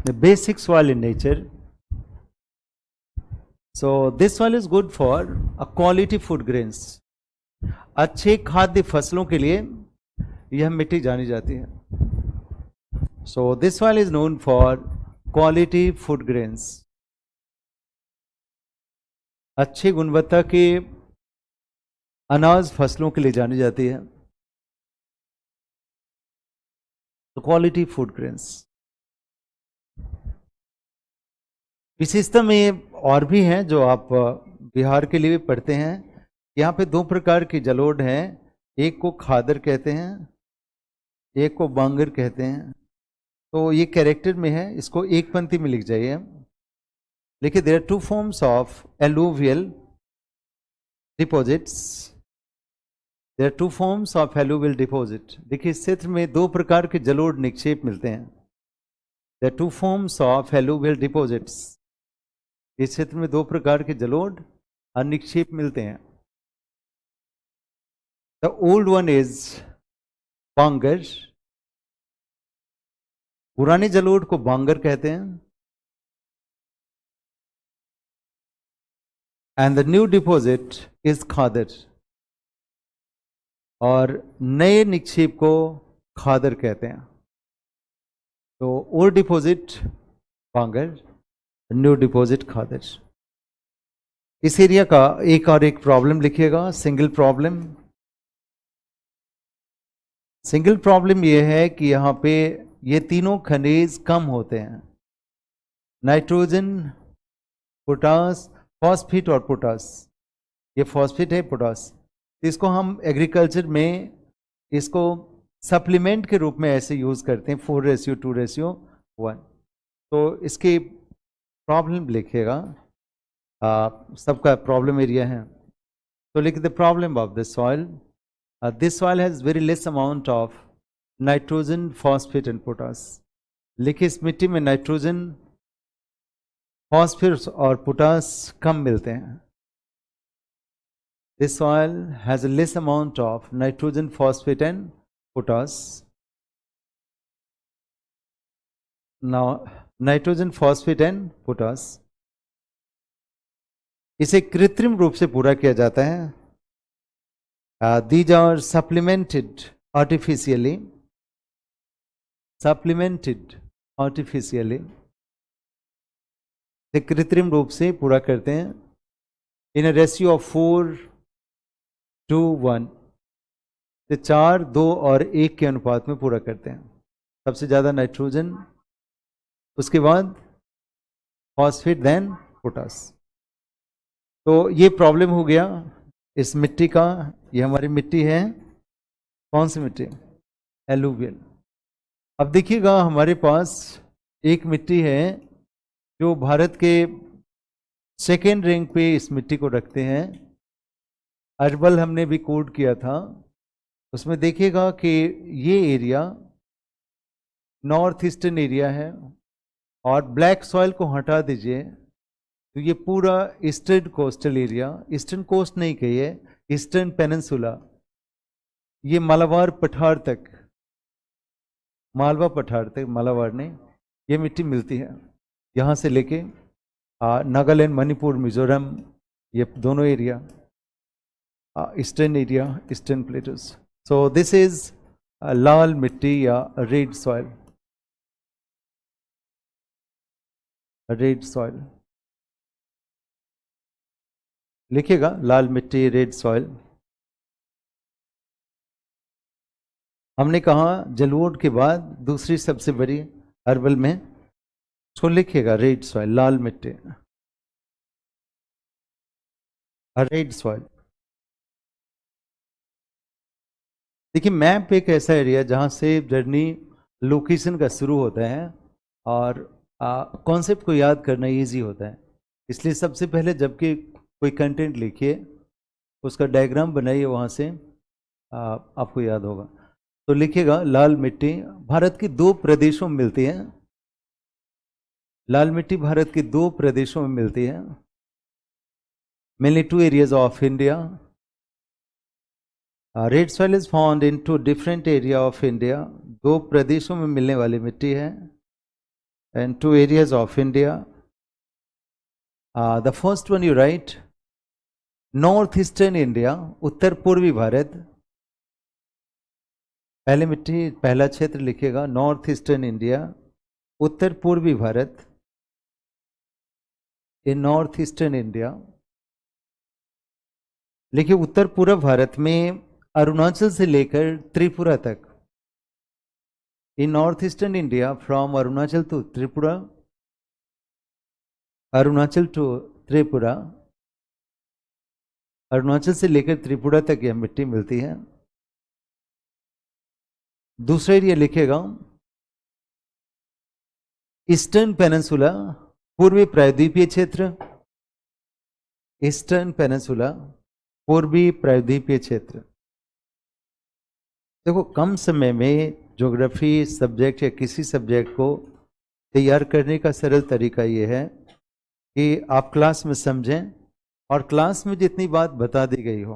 The basic soil in nature. So this soil is good for a quality food grains. अच्छे खाद्य फसलों के लिए यह मिट्टी जानी जाती है। So this soil is known for quality food grains. अच्छी गुणवत्ता के अनाज फसलों के लिए जानी जाती है। So quality food grains. विशेषता में और भी हैं जो आप बिहार के लिए भी पढ़ते हैं। यहाँ पे दो प्रकार की जलोढ़ हैं, एक को खादर कहते हैं, एक को बांगर कहते हैं। तो ये कैरेक्टर में है, इसको एक पंक्ति में लिख जाइए। देखिए, there are two forms of alluvial deposits. There are two forms of alluvial deposit. देखिए, इस क्षेत्र में दो प्रकार के जलोढ़ निक्षेप मिलते हैं। There are two forms of alluvial deposits. इस क्षेत्र में दो प्रकार के जलोढ़ और निक्षेप मिलते हैं। The old one is bangar, पुराने जलोढ़ को बांगर कहते हैं, and the new deposit is khadar, और नए निक्षेप को खादर कहते हैं। तो old deposit bangar, new deposit khadar. इस एरिया का एक प्रॉब्लम लिखिएगा, सिंगल प्रॉब्लम। सिंगल प्रॉब्लम ये है कि यहाँ पे ये तीनों खनिज कम होते हैं, नाइट्रोजन, पोटास, फॉस्फेट और पोटास। ये फॉस्फेट है, पोटास। इसको हम एग्रीकल्चर में इसको सप्लीमेंट के रूप में ऐसे यूज करते हैं, 4:2:1। तो इसकी प्रॉब्लम लिखिएगा, सबका प्रॉब्लम एरिया है। तो लिख the problem of this soil. This soil has very less amount of nitrogen, phosphate and potash. लिखिए इस मिट्टी में नाइट्रोजन, फॉस्फेट और पोटास कम मिलते हैं। This soil has a less amount of nitrogen, phosphate and potash. Now, nitrogen, phosphate and potash, इसे कृत्रिम रूप से पूरा किया जाता है। These are supplemented artificially. Supplemented artificially. इसे कृत्रिम रूप से पूरा करते हैं in a ratio of 4:1। 4, 2 और 1 के अनुपात में पूरा करते हैं। सबसे ज़्यादा नाइट्रोजन, उसके बाद फॉस्फेट, देन पोटास। तो ये प्रॉब्लम हो गया इस मिट्टी का। ये हमारी मिट्टी है, कौन सी मिट्टी? एलुवियल। अब देखिएगा हमारे पास एक मिट्टी है जो भारत के सेकेंड रैंक पे इस मिट्टी को रखते हैं। अर्बल हमने भी कोड किया था, उसमें देखिएगा कि ये एरिया नॉर्थ ईस्टर्न एरिया है, और ब्लैक सॉइल को हटा दीजिए तो ये पूरा eastern coastal area, eastern coast नहीं कहिए, ईस्टर्न पेनिनसुला, ये मालाबार पठार तक, मालवा पठार तक, मालाबार नहीं, ये मिट्टी मिलती है। यहाँ से लेके नागालैंड, मणिपुर, मिजोरम, ये दोनों area eastern area, eastern plateaus. So this is लाल मिट्टी या रेड सॉइल, रेड सॉइल लिखिएगा, लाल मिट्टी, रेड सॉइल। हमने कहा जलोढ़ के बाद दूसरी सबसे बड़ी अर्बल में, उसको लिखिएगा रेड सॉइल, लाल मिट्टी, रेड सॉइल। देखिए मैप एक ऐसा एरिया जहाँ से जर्नी लोकेशन का शुरू होता है और कॉन्सेप्ट को याद करना इजी होता है। इसलिए सबसे पहले जबकि कोई कंटेंट लिखिए, उसका डायग्राम बनाइए, वहाँ से आपको याद होगा। तो लिखिएगा लाल मिट्टी भारत के 2 प्रदेशों में मिलती है। लाल मिट्टी भारत के 2 प्रदेशों में मिलती है, mainly 2 areas of India. Red soil is found in 2 different area of India. 2 प्रदेशों में मिलने वाली मिट्टी है, and 2 areas of India. The first one you write north eastern India, उत्तर पूर्वी भारत। पहले मिट्टी, पहला क्षेत्र लिखिएगा नॉर्थ ईस्टर्न इंडिया, उत्तर पूर्वी भारत, इन नॉर्थ ईस्टर्न इंडिया। लिखिए उत्तर पूर्व भारत में अरुणाचल से लेकर त्रिपुरा तक, in north eastern India from Arunachal to Tripura, Arunachal to Tripura, Arunachal से लेकर त्रिपुरा तक यह मिट्टी मिलती है। दूसरा एरिया लिखेगा ईस्टर्न पेनिनसुला, पूर्वी प्रायद्वीपीय क्षेत्र, ईस्टर्न पेनिनसुला, पूर्वी प्रायद्वीपीय क्षेत्र। देखो कम समय में ज्योग्राफी सब्जेक्ट या किसी सब्जेक्ट को तैयार करने का सरल तरीका ये है कि आप क्लास में समझें, और क्लास में जितनी बात बता दी गई हो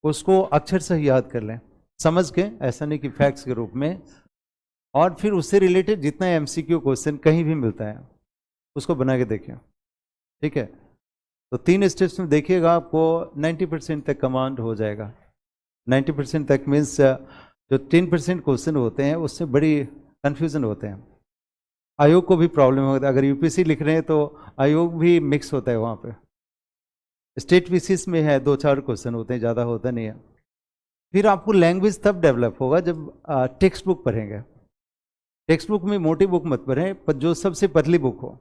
उसको अक्षर से ही याद कर लें, समझ के, ऐसा नहीं कि फैक्ट्स के रूप में। और फिर उससे रिलेटेड जितना एमसीक्यू क्वेश्चन कहीं भी मिलता है उसको बना के देखें, ठीक है। तो 3 स्टेप्स में देखिएगा, आपको 90% तक कमांड हो जाएगा। 90% तक मीन्स जो 10% क्वेश्चन होते हैं उससे बड़ी कन्फ्यूज़न होते हैं। आयोग को भी प्रॉब्लम होता है, अगर यूपीएससी लिख रहे हैं तो आयोग भी मिक्स होता है वहाँ पे। स्टेट बेसिस में है, 2-4 क्वेश्चन होते हैं, ज़्यादा होता नहीं है। फिर आपको लैंग्वेज तब डेवलप होगा जब टेक्स्ट बुक पढ़ेंगे। टेक्स्ट बुक में मोटी बुक मत पढ़ें, पर जो सबसे पतली बुक हो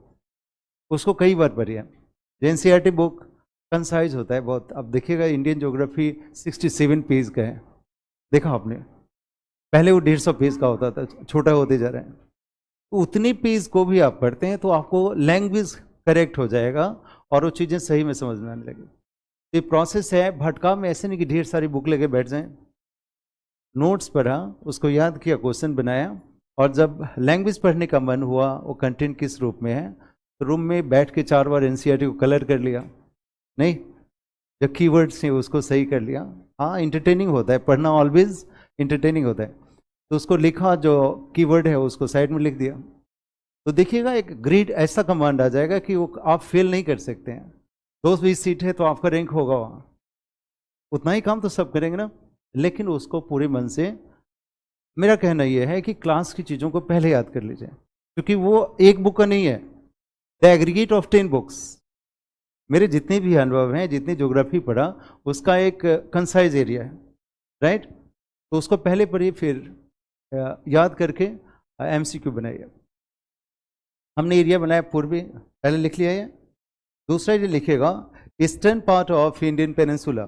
उसको कई बार पढ़िए। एनसीईआरटी बुक कंसाइज होता है बहुत। अब देखिएगा इंडियन ज्योग्राफी 67 पेज का है, देखा आपने, पहले वो 150 पेज का होता था, छोटा होते जा रहा है। तो उतनी पेज को भी आप पढ़ते हैं तो आपको लैंग्वेज करेक्ट हो जाएगा और वो चीज़ें सही में समझ में आने लगी। ये प्रोसेस है, भटकाव में ऐसे नहीं कि ढेर सारी बुक लेके बैठ जाएं। नोट्स पढ़ा, उसको याद किया, क्वेश्चन बनाया, और जब लैंग्वेज पढ़ने का मन हुआ, वो कंटेंट किस रूप में है, तो रूम में बैठ के 4 बार एनसीईआरटी को कलर कर लिया, नहीं जो कीवर्ड्स हैं उसको सही कर लिया। हाँ, इंटरटेनिंग होता है पढ़ना, ऑलवेज इंटरटेनिंग होता है। तो उसको लिखा, जो कीवर्ड है उसको साइड में लिख दिया। तो देखिएगा एक ग्रेड ऐसा कमांड आ जाएगा कि वो आप फेल नहीं कर सकते हैं। 220 सीट है तो आपका रैंक होगा वहाँ, उतना ही काम तो सब करेंगे ना, लेकिन उसको पूरे मन से। मेरा कहना यह है कि क्लास की चीज़ों को पहले याद कर लीजिए, क्योंकि वो एक बुक का नहीं है, द एग्रीगेट ऑफ 10 बुक्स। मेरे जितने भी अनुभव हैं, जितनी ज्योग्राफी पढ़ा, उसका एक कंसाइज एरिया है, राइट। तो उसको पहले पढ़िए, फिर याद करके एमसीक्यू बनाइए। हमने एरिया बनाया पूर्वी, पहले लिख लिया है। दूसरा ये लिखेगा, eastern part of Indian peninsula,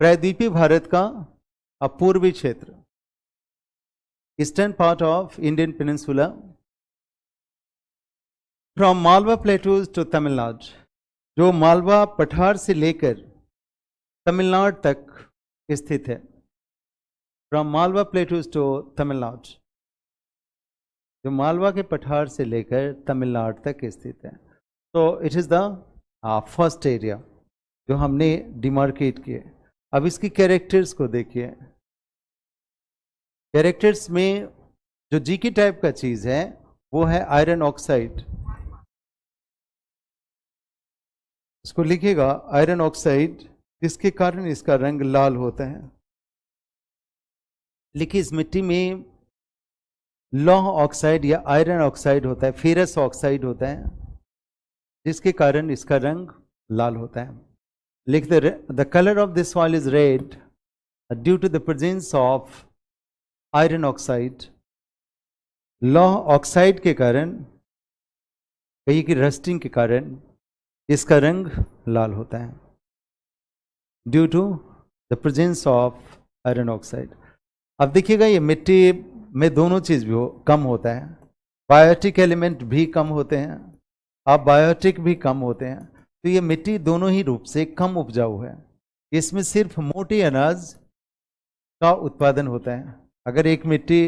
प्रायद्वीपीय भारत का पूर्वी क्षेत्र। Eastern part of Indian peninsula from Malwa plateaus to Tamil Nadu, जो मालवा पठार से लेकर तमिलनाडु तक स्थित है। From Malwa plateaus to Tamil Nadu, जो मालवा के पठार से लेकर तमिलनाडु तक स्थित है। तो it is the first area जो हमने डिमार्केट किए। अब इसकी कैरेक्टर्स को देखिए। कैरेक्टर्स में जो जीके टाइप का चीज़ है वो है आयरन ऑक्साइड। इसको लिखिएगा आयरन ऑक्साइड, जिसके कारण इसका रंग लाल होता है। लिखिए, इस मिट्टी में लौह ऑक्साइड या आयरन ऑक्साइड होता है, फेरस ऑक्साइड होता है, जिसके कारण इसका रंग लाल होता है। लिख the colour of this soil is red due to the presence of iron oxide. लौह ऑक्साइड के कारण, कहीं की रस्टिंग के कारण इसका रंग लाल होता है, due to the presence of iron oxide. अब देखिएगा, ये मिट्टी में दोनों चीज़ भी कम होता है, बायोटिक एलिमेंट भी कम होते हैं, अब बायोटिक भी कम होते हैं। तो ये मिट्टी दोनों ही रूप से कम उपजाऊ है। इसमें सिर्फ मोटे अनाज का उत्पादन होता है। अगर एक मिट्टी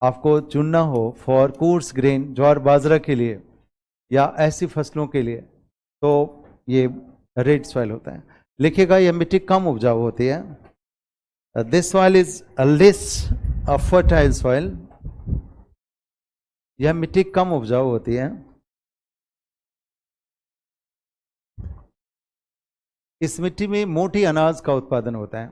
आपको चुनना हो फॉर कोर्स ग्रेन, ज्वार बाजरा के लिए या ऐसी फसलों के लिए, तो ये रेड सॉइल होता है। लिखिएगा, यह मिट्टी कम उपजाऊ होती है। This soil is less fertile soil. यह मिट्टी कम उपजाऊ होती है। इस मिट्टी में मोटी अनाज का उत्पादन होता है,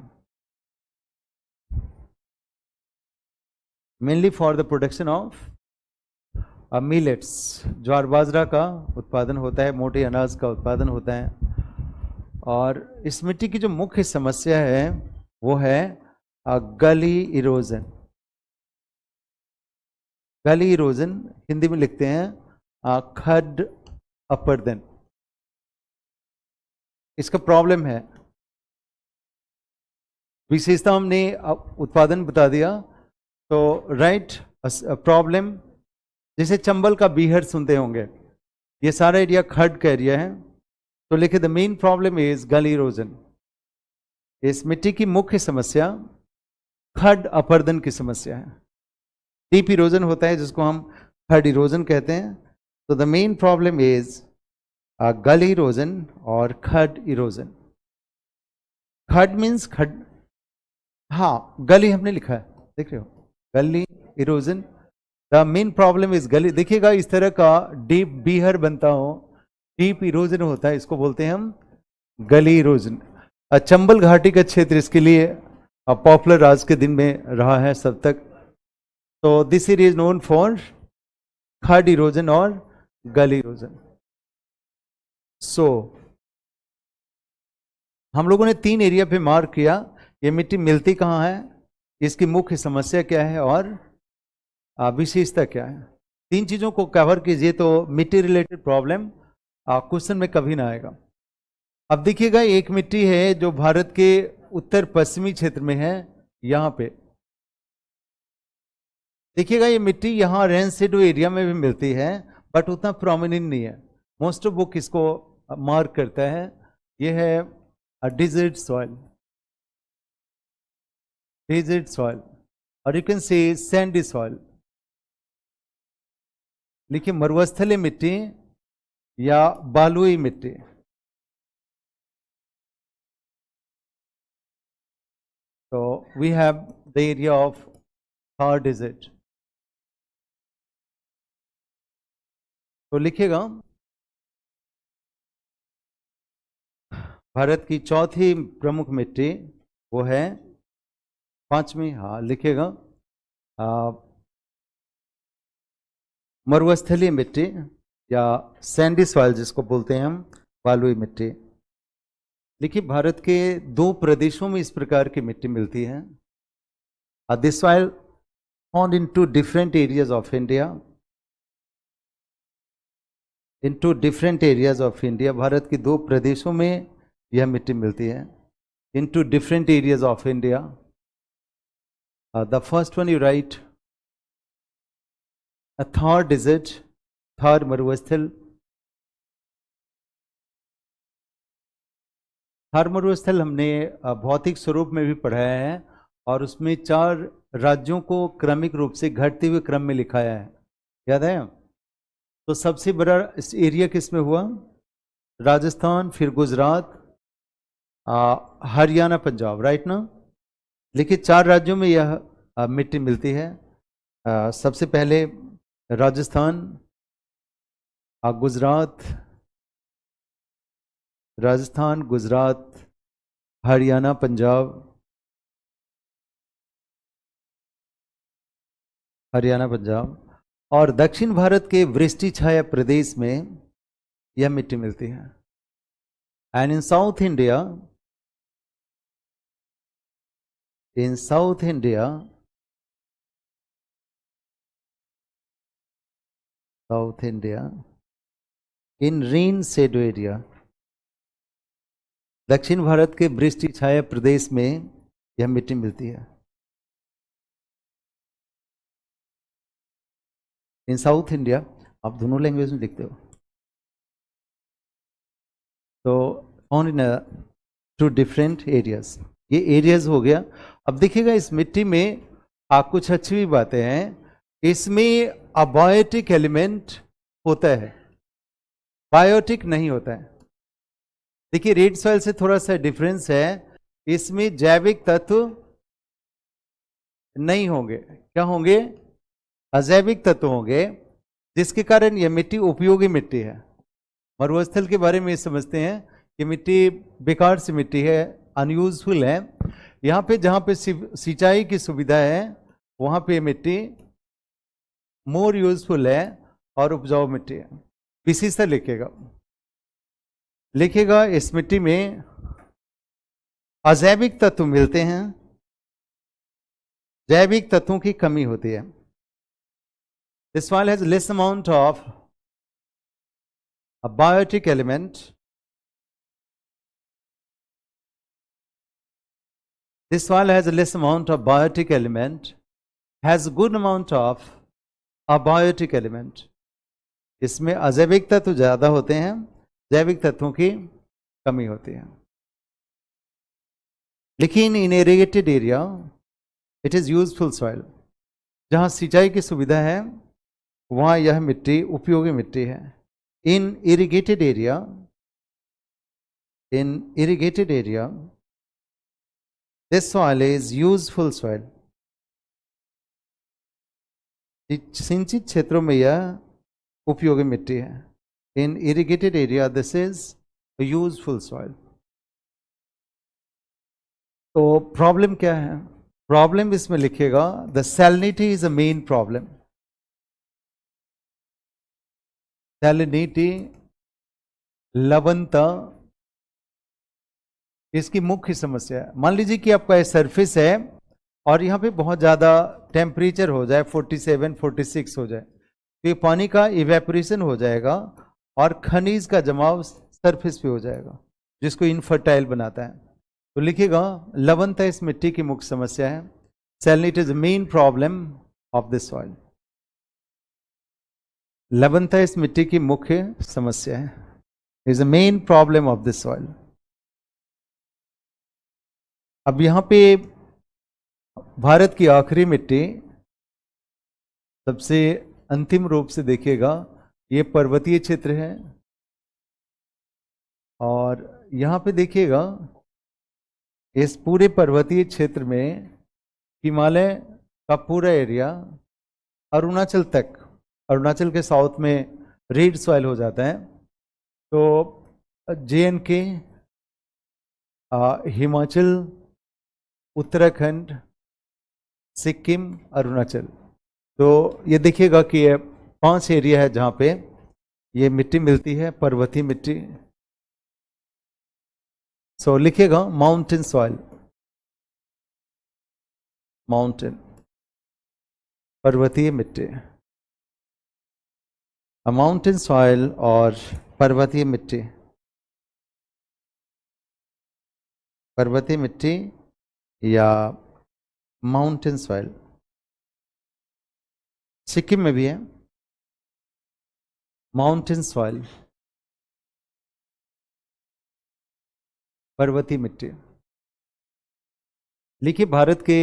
mainly for the production of millets. ज्वार बाजरा का उत्पादन होता है, मोटे अनाज का उत्पादन होता है। और इस मिट्टी की जो मुख्य समस्या है वो है गली इरोजन। गली इरोजन हिंदी में लिखते हैं खड अपर्दन। इसका प्रॉब्लम है, विशेषता हमने उत्पादन बता दिया। तो राइट, प्रॉब्लम जैसे चंबल का बीहड़ सुनते होंगे, ये सारा एरिया खड का एरिया है। तो लिखे, द मेन प्रॉब्लम इज गल इरोजन। इस मिट्टी की मुख्य समस्या खड अपर्दन की समस्या है। डीप इरोजन होता है जिसको हम खड इरोजन कहते हैं। तो द मेन प्रॉब्लम इज गल इरोजन और खड इरोजन। खड मीन्स खड, हाँ गली हमने लिखा है, देख रहे हो, गली erosion, the main problem is गली। देखिएगा इस तरह का डीप बीहर बनता हो, डीप इरोजन होता है, इसको बोलते हैं हम गली इरोजन। चंबल घाटी का क्षेत्र इसके लिए पॉपुलर आज के दिन में रहा है सब तक। तो this area is known for खड इरोजन और गली इरोजन। सो हम लोगों ने 3 एरिया पे मार्क किया, ये मिट्टी मिलती कहाँ है, इसकी मुख्य समस्या क्या है और विशेषता क्या है। 3 चीजों को कवर कीजिए तो मिट्टी रिलेटेड प्रॉब्लम क्वेश्चन में कभी ना आएगा। अब देखिएगा एक मिट्टी है जो भारत के उत्तर पश्चिमी क्षेत्र में है, यहाँ पे देखिएगा ये मिट्टी यहाँ रेन शेडो एरिया में भी मिलती है, बट उतना प्रोमिनेंट नहीं है। मोस्ट ऑफ बुक इसको मार्क करता है, ये है डिजर्ट सॉइल, डिजर्ट सॉइल, और you can say sandy soil. लिखिए मरुस्थलीय मिट्टी या बालुई मिट्टी। तो we have the area of Thar desert. तो लिखिएगा भारत की चौथी प्रमुख मिट्टी वो है 5वीं, हाँ लिखिएगा मरुस्थलीय मिट्टी या सैंडी सॉइल जिसको बोलते हैं हम, बालुई मिट्टी। देखिए भारत के 2 प्रदेशों में इस प्रकार की मिट्टी मिलती है। This soil found in 2 different areas of India, in 2 different areas of India. Bharat के 2 प्रदेशों में यह मिट्टी मिलती है, in 2 different areas of India. The first one you write Thar desert, Thar मरुस्थल। थार मरुस्थल हमने भौतिक स्वरूप में भी पढ़ाया है और उसमें 4 राज्यों को क्रमिक रूप से घटते हुए क्रम में लिखाया है, याद है। तो सबसे बड़ा इस एरिया किसमें हुआ, राजस्थान, फिर गुजरात, हरियाणा, पंजाब, राइट ना। लेकिन 4 राज्यों में यह मिट्टी मिलती है। सबसे पहले राजस्थान, गुजरात, राजस्थान, गुजरात, हरियाणा, पंजाब, हरियाणा, पंजाब, और दक्षिण भारत के वृष्टि छाया प्रदेश में यह मिट्टी मिलती है। And in south India, in south India, south India, in rain shadow area, दक्षिण भारत के वृष्टि छाया प्रदेश में यह मिट्टी मिलती है। इन साउथ इंडिया, आप दोनों लैंग्वेज में लिखते हो, तो ऑन इन 2 डिफरेंट एरियाज, ये एरियाज हो गया। अब देखिएगा इस मिट्टी में कुछ अच्छी भी बातें हैं, इसमें अबायोटिक एलिमेंट होता है, बायोटिक नहीं होता है। देखिए रेड सॉइल से थोड़ा सा डिफरेंस है, इसमें जैविक तत्व नहीं होंगे, क्या होंगे, अजैविक तत्व होंगे, जिसके कारण यह मिट्टी उपयोगी मिट्टी है। मरुस्थल के बारे में समझते हैं कि मिट्टी बेकार सी मिट्टी है, अनयूजफुल है। यहाँ पे जहाँ पे सिंचाई की सुविधा है वहाँ पे मिट्टी मोर यूजफुल है और उपजाऊ मिट्टी है। विशेषता लिखेगा, लिखेगा इस मिट्टी में अजैविक तत्व मिलते हैं, जैविक तत्वों की कमी होती है। This soil has less amount of a biotic element. This soil has a less amount of biotic element, has good amount of abiotic element. इसमें अजैविक तत्व ज्यादा होते हैं, जैविक तत्वों की कमी होती है। लेकिन in irrigated area it is useful soil, जहाँ सिंचाई की सुविधा है वहाँ यह मिट्टी उपयोगी मिट्टी है। In irrigated area, in irrigated area This soil is useful soil. सिंचित क्षेत्रों में यह उपयोगी मिट्टी है. In irrigated area, this is a useful soil. तो प्रॉब्लम क्या है? प्रॉब्लम इसमें लिखेगा the salinity is a main problem. Salinity, लवणता इसकी मुख्य समस्या है. मान लीजिए कि आपका सरफेस है और यहाँ पे बहुत ज़्यादा टेम्परेचर हो जाए, 47, 46 हो जाए, तो ये पानी का इवेपोरेशन हो जाएगा और खनिज का जमाव सरफेस पे हो जाएगा, जिसको इनफर्टाइल बनाता है. तो लिखिएगा लवणता इस मिट्टी की मुख्य समस्या है. Salinity is the main problem of this soil. लवणता इस मिट्टी की मुख्य समस्या है, is the main problem of this soil. अब यहां पे भारत की आखिरी मिट्टी सबसे अंतिम रूप से देखिएगा, ये पर्वतीय क्षेत्र है और यहां पे देखिएगा इस पूरे पर्वतीय क्षेत्र में हिमालय का पूरा एरिया अरुणाचल तक, अरुणाचल के साउथ में रेड सॉइल हो जाता है. तो JNK, हिमाचल, उत्तराखंड, सिक्किम, अरुणाचल, तो ये देखिएगा कि ये 5 एरिया है जहाँ पे ये मिट्टी मिलती है, पर्वतीय मिट्टी. सो लिखिएगा माउंटेन सॉइल, माउंटेन, पर्वतीय मिट्टी, माउंटेन सॉइल और पर्वतीय मिट्टी. पर्वतीय मिट्टी या माउंटेन सॉइल सिक्किम में भी है. माउंटेन सॉइल, पर्वतीय मिट्टी. लिखिए भारत के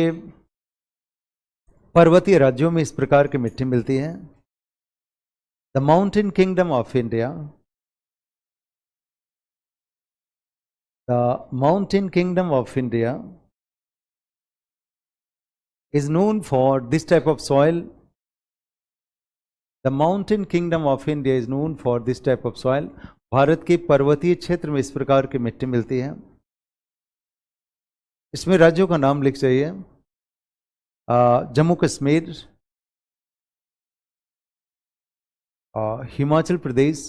पर्वतीय राज्यों में इस प्रकार की मिट्टी मिलती है. The mountain kingdom of India, the mountain kingdom of India is known for this type of soil. The mountain kingdom of India is known for this type of soil. Bharat के पर्वतीय क्षेत्र में इस प्रकार की मिट्टी मिलती है. इसमें राज्यों का नाम लिख जाइए. Jammu Kashmir, Himachal Pradesh,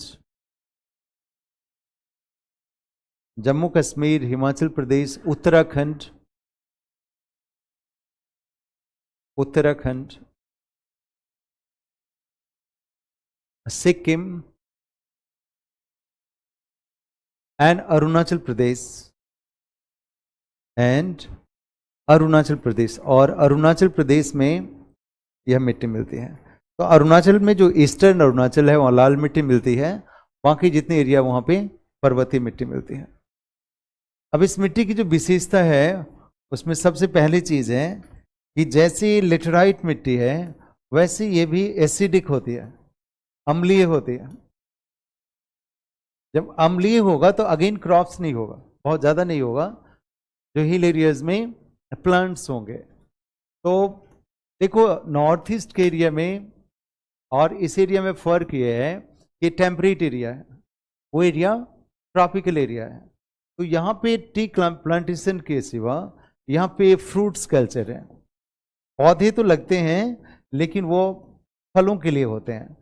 Jammu Kashmir, Himachal Pradesh, Uttarakhand, Uttarakhand, Sikkim and Arunachal Pradesh, and Arunachal Pradesh. और अरुणाचल प्रदेश में यह मिट्टी मिलती है. तो अरुणाचल में जो ईस्टर्न अरुणाचल है वहाँ लाल मिट्टी मिलती है, बाकी जितने एरिया वहाँ पे पर्वतीय मिट्टी मिलती है. अब इस मिट्टी की जो विशेषता है उसमें सबसे पहली चीज़ है कि जैसी लेटराइट मिट्टी है वैसे ये भी एसिडिक होती है, अम्लीय होती है. जब अम्लीय होगा तो अगेन क्रॉप्स नहीं होगा, बहुत ज़्यादा नहीं होगा, जो हिल एरियाज में प्लांट्स होंगे. तो देखो नॉर्थ ईस्ट के एरिया में और इस एरिया में फ़र्क ये है कि टेम्परेट एरिया है, वो एरिया ट्रॉपिकल एरिया है. तो यहाँ पे टी प्लांटेशन के सिवा यहाँ पे फ्रूट्स कल्चर है. पौधे तो लगते हैं लेकिन वो फलों के लिए होते हैं.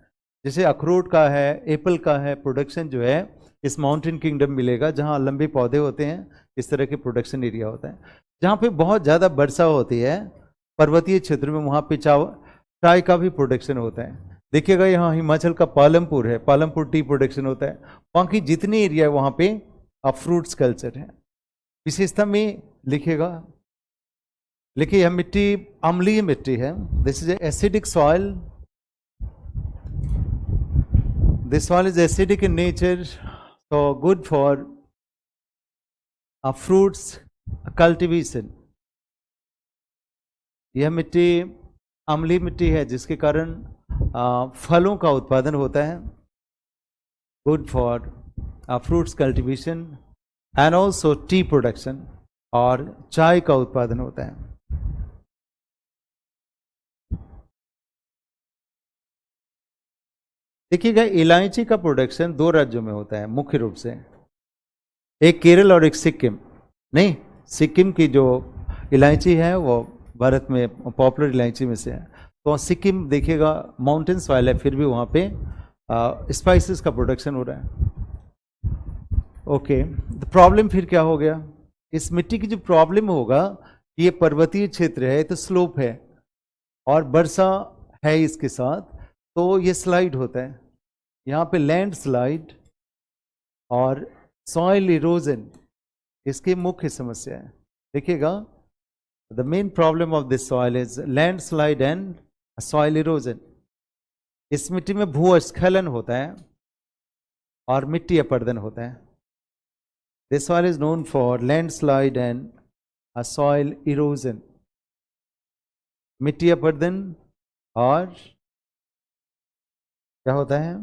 जैसे अखरोट का है, एप्पल का है, प्रोडक्शन जो है इस माउंटेन किंगडम मिलेगा जहाँ लंबे पौधे होते हैं. इस तरह के प्रोडक्शन एरिया होता है. जहाँ पे बहुत ज़्यादा वर्षा होती है पर्वतीय क्षेत्र में, वहाँ पे चाय का भी प्रोडक्शन होता है. देखिएगा यहाँ हिमाचल का पालमपुर है, पालमपुर टी प्रोडक्शन होता है. बाकी जितने एरिया है वहाँ पे फ्रूट्स कल्चर है. विशेषता में लिखिएगा, लिखिए यह मिट्टी अम्लीय मिट्टी है. This is acidic soil. This soil is acidic in nature, so good for fruits cultivation. यह मिट्टी अम्लीय मिट्टी है जिसके कारण फलों का उत्पादन होता है. Good for fruits cultivation and also T production. और चाय का उत्पादन होता है। देखिएगा, इलायची का प्रोडक्शन दो राज्यों में होता है मुख्य रूप से, एक केरल और एक सिक्किम। नहीं, सिक्किम की जो इलायची है वो भारत में पॉपुलर इलायची में से है। तो सिक्किम देखिएगा माउंटेन सॉइल है, फिर भी वहाँ पे स्पाइसेस का प्रोडक्शन हो रहा है। ओके, तो प्रॉब्लम फिर क्या हो गया? इस मिट्टी की जो प्रॉब्लम होगा, ये पर्वतीय क्षेत्र है तो स्लोप है और वर्षा है इसके साथ, तो ये स्लाइड होता है। यहाँ पे लैंड स्लाइड और सॉइल इरोजन इसकी मुख्य समस्या है। देखिएगा, the main problem of this soil is land slide and soil erosion. इस मिट्टी में भूस्खलन होता है और मिट्टी अपरदन होता है। This soil is known for land slide and soil erosion. मिट्टी अपरदन और क्या होता है?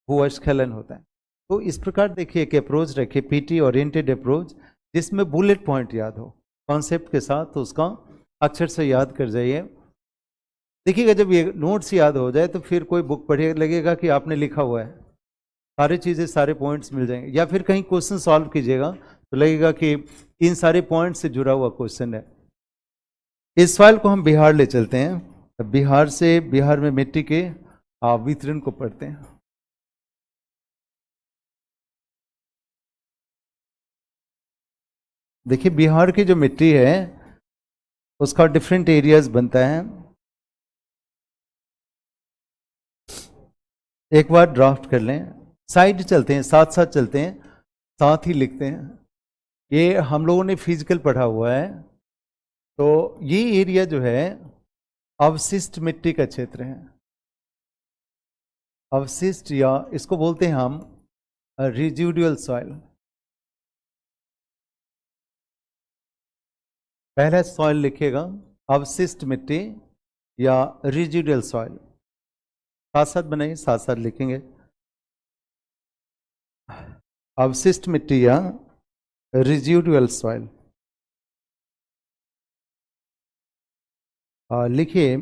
भूस्खलन होता है। तो इस प्रकार देखिए एक अप्रोच रखिए, पीटी ओरिएंटेड अप्रोच, जिसमें बुलेट पॉइंट याद हो कॉन्सेप्ट के साथ, तो उसका अक्षर से याद कर जाइए। देखिएगा, जब ये नोट्स याद हो जाए तो फिर कोई बुक पढ़िए लगेगा कि आपने लिखा हुआ है, सारी चीज़ें सारे पॉइंट्स मिल जाएंगे। या फिर कहीं क्वेश्चन सॉल्व कीजिएगा तो लगेगा कि इन सारे पॉइंट से जुड़ा हुआ क्वेश्चन है। इस फाइल को हम बिहार ले चलते हैं। बिहार से, बिहार में मिट्टी के वितरण को पढ़ते हैं। देखिए, बिहार की जो मिट्टी है उसका डिफरेंट एरियाज बनता है। एक बार ड्राफ्ट कर लें, साइड चलते हैं, साथ साथ चलते हैं, साथ ही लिखते हैं। ये हम लोगों ने फिजिकल पढ़ा हुआ है। तो ये एरिया जो है अवशिष्ट मिट्टी का क्षेत्र है। अवशिष्ट, या इसको बोलते हैं हम रिजिड्यूअल सॉइल। पहला सॉइल लिखिएगा, अवशिष्ट मिट्टी या रिजिड्यूअल सॉइल। साथ साथ बनाइए, साथ साथ लिखेंगे। अवशिष्ट मिट्टी या रिजिड्यूअल सॉइल। लिखिए,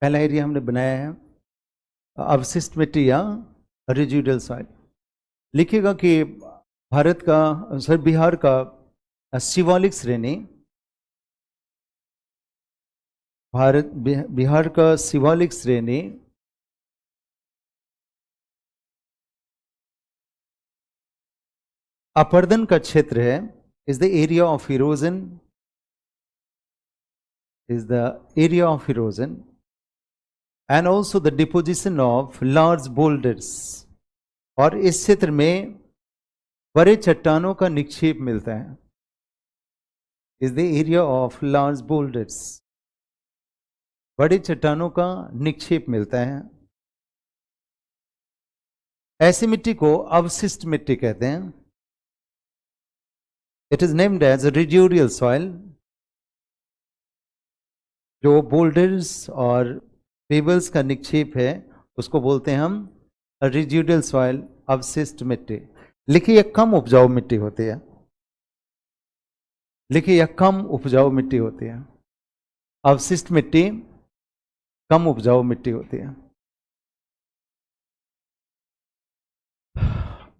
पहला एरिया हमने बनाया है अवशिष्ट मिट्टी या रिजिड्यूअल सॉइल। लिखिएगा कि भारत का, सर, बिहार का शिवालिक श्रेणी, बिहार का शिवालिक श्रेणी अपर्दन का क्षेत्र है। Is the area of erosion, is the area of erosion and also the deposition of large boulders। और इस क्षेत्र में बड़े चट्टानों का निक्षेप मिलता है। is the area of large boulders, बड़ी चट्टानों का निक्षेप मिलता है। ऐसी मिट्टी को अवशिष्ट मिट्टी कहते हैं। It is named as residual soil. जो बोल्डर्स और पेबल्स का निक्षेप है उसको बोलते हैं हम रिजिड्यूअल सॉइल, अवशिष्ट मिट्टी। लिखिए, यह कम उपजाऊ मिट्टी होती है। लिखिए, यह कम उपजाऊ मिट्टी होती है। अवशिष्ट मिट्टी कम उपजाऊ मिट्टी होती है।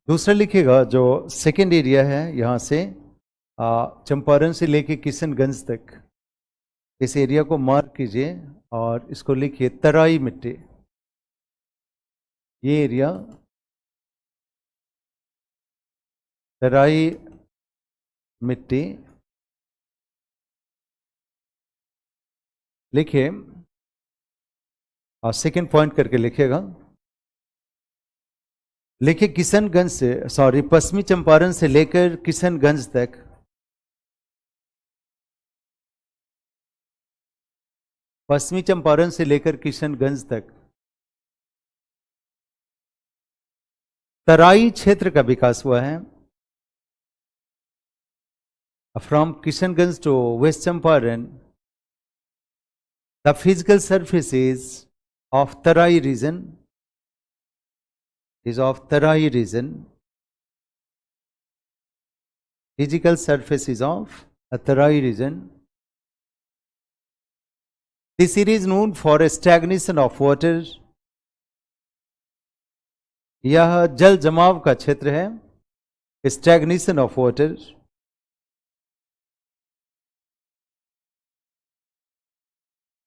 दूसरा लिखिएगा, जो सेकेंड एरिया है यहाँ से चंपारण से लेके किशनगंज तक, इस एरिया को मार्क कीजिए और इसको लिखिए तराई मिट्टी। ये एरिया तराई मिट्टी। लिखिए, और सेकेंड पॉइंट करके लिखिएगा। लिखिए, किशनगंज से, सॉरी, पश्चिमी चंपारण से लेकर किशनगंज तक पश्चिमी चंपारण से लेकर किशनगंज तक तराई क्षेत्र का विकास हुआ है। From Kishanganj to west Champaran, the physical surfaces of Tarai region is of Tarai region Physical surfaces of a thyroid region. This area is known for a stagnation of water. यह जल जमाव का क्षेत्र है. Stagnation of water.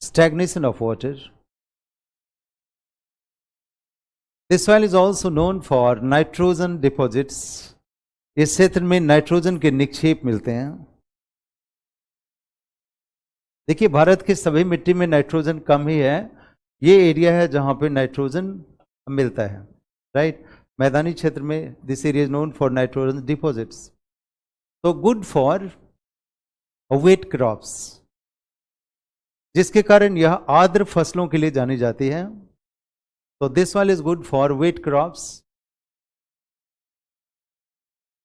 Stagnation of water. This soil is also known for nitrogen deposits. इस क्षेत्र में नाइट्रोजन के निक्षेप मिलते हैं. देखिए भारत की सभी मिट्टी में नाइट्रोजन कम ही है. ये एरिया है जहां पे नाइट्रोजन मिलता है, राइट. मैदानी क्षेत्र में this area is known for nitrogen deposits. तो गुड फॉर वेट क्रॉप्स, जिसके कारण यह आर्द्र फसलों के लिए जानी जाती है. तो this one is good for wait crops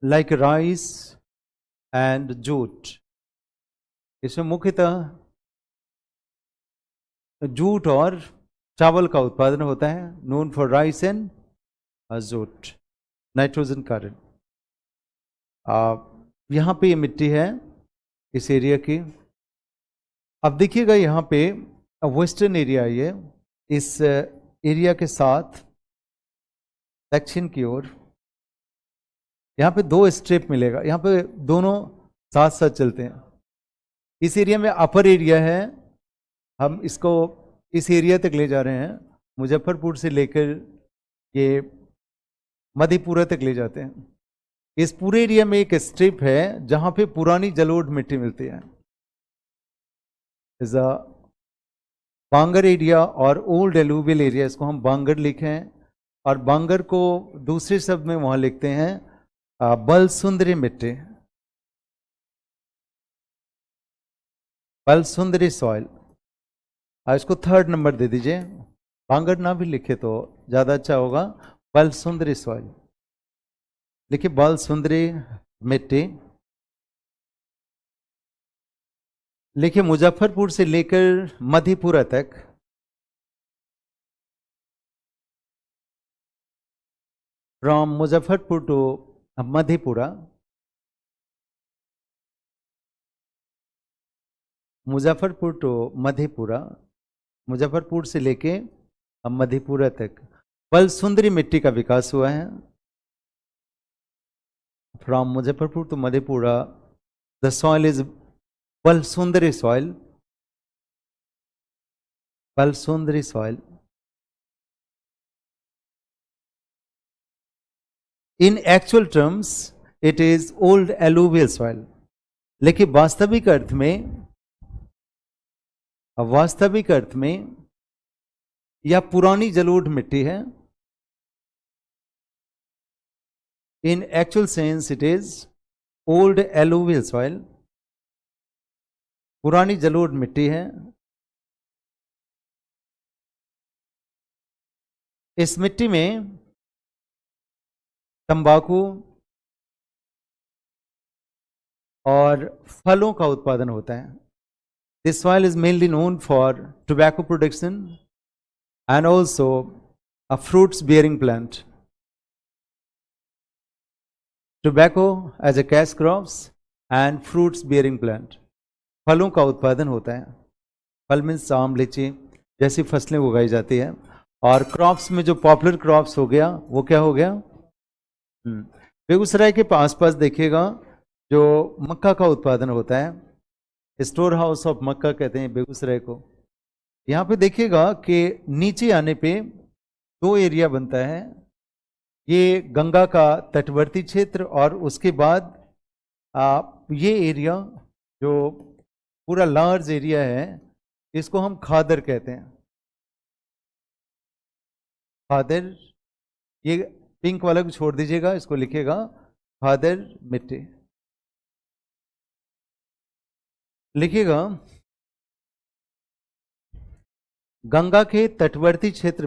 like rice and jute. इसमें मुख्यतः जूट और चावल का उत्पादन होता है. Known for rice and jute. Nitrogen कारण. यहाँ पे ये मिट्टी है इस एरिया की. अब देखिएगा यहाँ पे वेस्टर्न एरिया, ये इस एरिया के साथ दक्षिण की ओर यहाँ पे दो स्ट्रिप मिलेगा. यहाँ पे दोनों साथ साथ चलते हैं. इस एरिया में अपर एरिया है, हम इसको इस एरिया तक ले जा रहे हैं. मुजफ्फरपुर से लेकर ये मधेपुरा तक ले जाते हैं. इस पूरे एरिया में एक स्ट्रिप है जहां पे पुरानी जलोढ़ मिट्टी मिलती है. इज अ बांगर एरिया और ओल्ड एलुवियल एरिया. इसको हम बांगर लिखें, और बांगर को दूसरे शब्द में वहां लिखते हैं बलसुंदरी मिट्टी, बलसुंदरी सॉइल. इसको 3rd नंबर दे दीजिए. बांगर ना भी लिखे तो ज़्यादा अच्छा होगा. बलसुंदरी सॉइल लिखिए, बलसुंदरी मिट्टी लिखिए. मुजफ्फरपुर से लेकर मधेपुरा तक from Muzaffarpur to Madhepura, Muzaffarpur to Madhepura, Muzaffarpur से लेके मधेपुरा तक बलसुंदरी मिट्टी का विकास हुआ है. From Muzaffarpur to Madhepura the soil is balsundari soil, balsundari soil. In actual terms it is old alluvial soil. लेकिन वास्तविक अर्थ में यह पुरानी जलोढ़ मिट्टी है. In actual sense it is old alluvial soil. पुरानी जलोढ़ मिट्टी है. इस मिट्टी में तंबाकू और फलों का उत्पादन होता है. This soil is mainly known for tobacco production and also a fruits bearing plant. Tobacco as a cash crops and fruits bearing plant. फलों का उत्पादन होता है. फल मीन्स आम, लीची जैसी फसलें उगाई जाती है. और क्रॉप्स में जो पॉपुलर क्रॉप्स हो गया वो क्या हो गया? बेगूसराय के आसपास देखिएगा जो मक्का का उत्पादन होता है. स्टोर हाउस ऑफ मक्का कहते हैं बेगूसराय को. यहाँ पे देखिएगा कि नीचे आने पे 2 एरिया बनता है. ये गंगा का तटवर्ती क्षेत्र और उसके बाद ये एरिया जो पूरा लार्ज एरिया है इसको हम खादर कहते हैं. खादर, ये पिंक वाला को छोड़ दीजिएगा, इसको लिखिएगा खादर मिट्टी. लिखिएगा गंगा के तटवर्ती क्षेत्र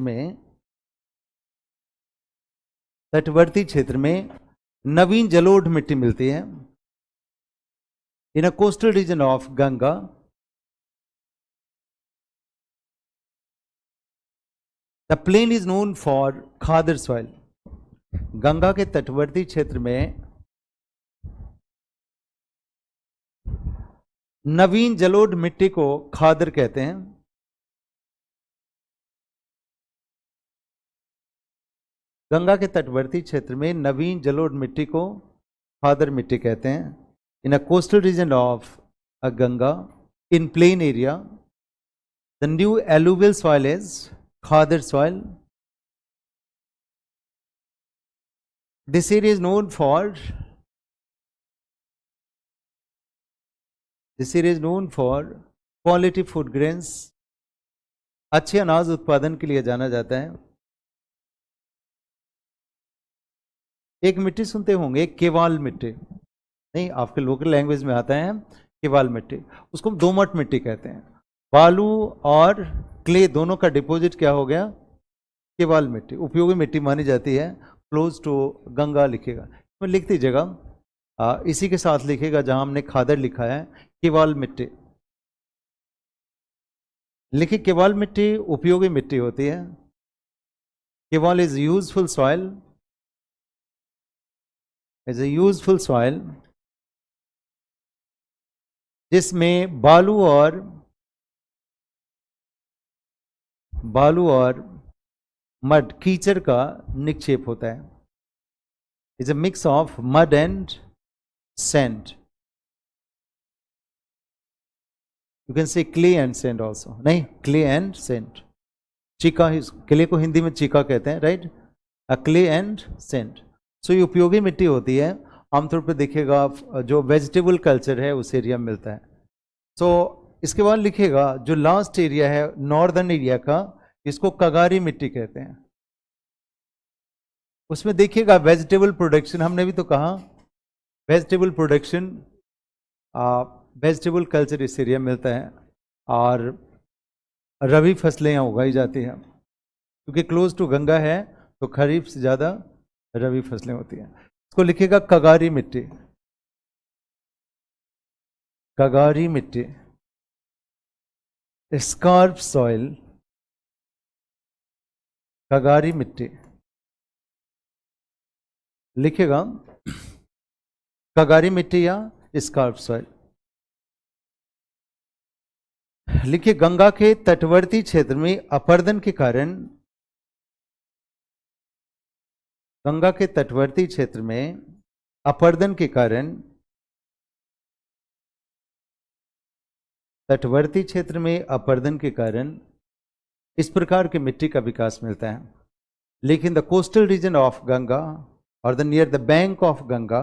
में नवीन जलोढ़ मिट्टी मिलती है. In a coastal region of Ganga the plain is known for khadar soil. Ganga के तटवर्ती क्षेत्र में नवीन जलोढ़ मिट्टी को खादर कहते हैं। गंगा के तटवर्ती क्षेत्र में नवीन जलोढ़ मिट्टी को खादर मिट्टी कहते हैं। In a coastal region of a Ganga in plain area the new alluvial soil is khadar soil. This area is known for quality food grains. अच्छे अनाज उत्पादन के लिए जाना जाता है। एक मिट्टी सुनते होंगे, केवाल मिट्टी, नहीं आपके लोकल लैंग्वेज में आता है केवाल मिट्टी, उसको दोमट मिट्टी कहते हैं। बालू और क्ले दोनों का डिपॉजिट क्या हो गया? केवाल मिट्टी। उपयोगी मिट्टी मानी जाती है। क्लोज टू गंगा लिखेगा, मैं लिख दीजिएगा, इसी के साथ लिखेगा जहां हमने खादर लिखा है केवाल मिट्टी। लिखिए केवाल मिट्टी उपयोगी मिट्टी होती है। केवाल is useful soil, is a useful soil जिसमें बालू और मड कीचड़ का निक्षेप होता है। Is a mix of mud and sand. You can say clay and sand also. नहीं, clay and sand. चीका, क्ले को हिंदी में चीका कहते हैं, right? Clay and sand. So ये उपयोगी मिट्टी होती है। आमतौर पर देखिएगा जो वेजिटेबल कल्चर है उस एरिया में मिलता है। सो इसके बाद लिखिएगा जो लास्ट एरिया है नॉर्दर्न एरिया का, इसको कगारी मिट्टी कहते हैं। उसमें देखिएगा वेजिटेबल प्रोडक्शन, हमने भी तो कहा वेजिटेबल प्रोडक्शन, वेजिटेबल कल्चर इस एरिया में मिलता है और रबी फसलें यहाँ उगाई जाती हैं। क्योंकि क्लोज टू गंगा है तो खरीफ से ज़्यादा रबी फसलें होती हैं। इसको लिखिएगा कगारी मिट्टी। कगारी मिट्टी, स्कार्प सॉइल, कगारी मिट्टी लिखिएगा, कगारी मिट्टी या स्कार्प सॉइल। लिखिए गंगा के तटवर्ती क्षेत्र में अपरदन के कारण, गंगा के तटवर्ती क्षेत्र में अपरदन के कारण, तटवर्ती क्षेत्र में अपरदन के कारण इस प्रकार की मिट्टी का विकास मिलता है। लेकिन the coastal region of Ganga और the near the bank of Ganga,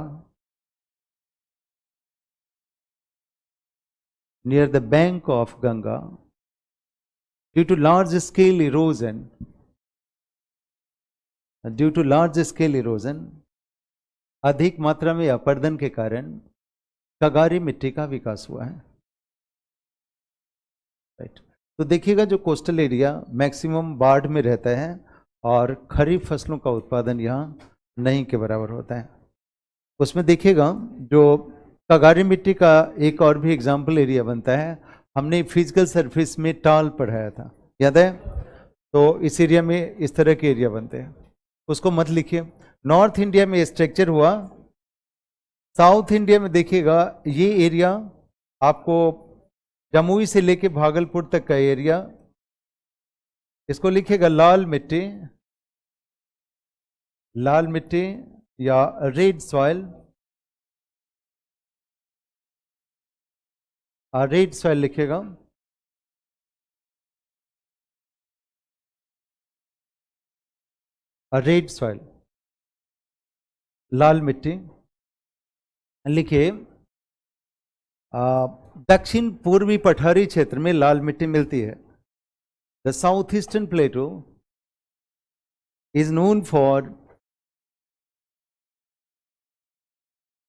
near the bank of Ganga, due to large scale erosion, अधिक मात्रा में अपरदन के कारण कगारी मिट्टी का विकास हुआ है। राइट, तो देखिएगा जो कोस्टल एरिया मैक्सिमम बाढ़ में रहता है और खरीफ फसलों का उत्पादन यहाँ नहीं के बराबर होता है। उसमें देखिएगा जो कगारी मिट्टी का एक और भी एग्जाम्पल एरिया बनता है। हमने फिजिकल सरफेस में टाल पढ़ाया था, याद है? तो इस एरिया में इस तरह के एरिया बनते हैं, उसको मत लिखिए। नॉर्थ इंडिया में स्ट्रक्चर हुआ, साउथ इंडिया में देखिएगा ये एरिया आपको जमुई से लेके भागलपुर तक का एरिया, इसको लिखिएगा लाल मिट्टी, लाल मिट्टी या रेड सॉइल, रेड सॉइल लिखिएगा। रेड सॉइल, लाल मिट्टी लिखिए। दक्षिण पूर्वी पठारी क्षेत्र में लाल मिट्टी मिलती है। The south eastern plateau is known for,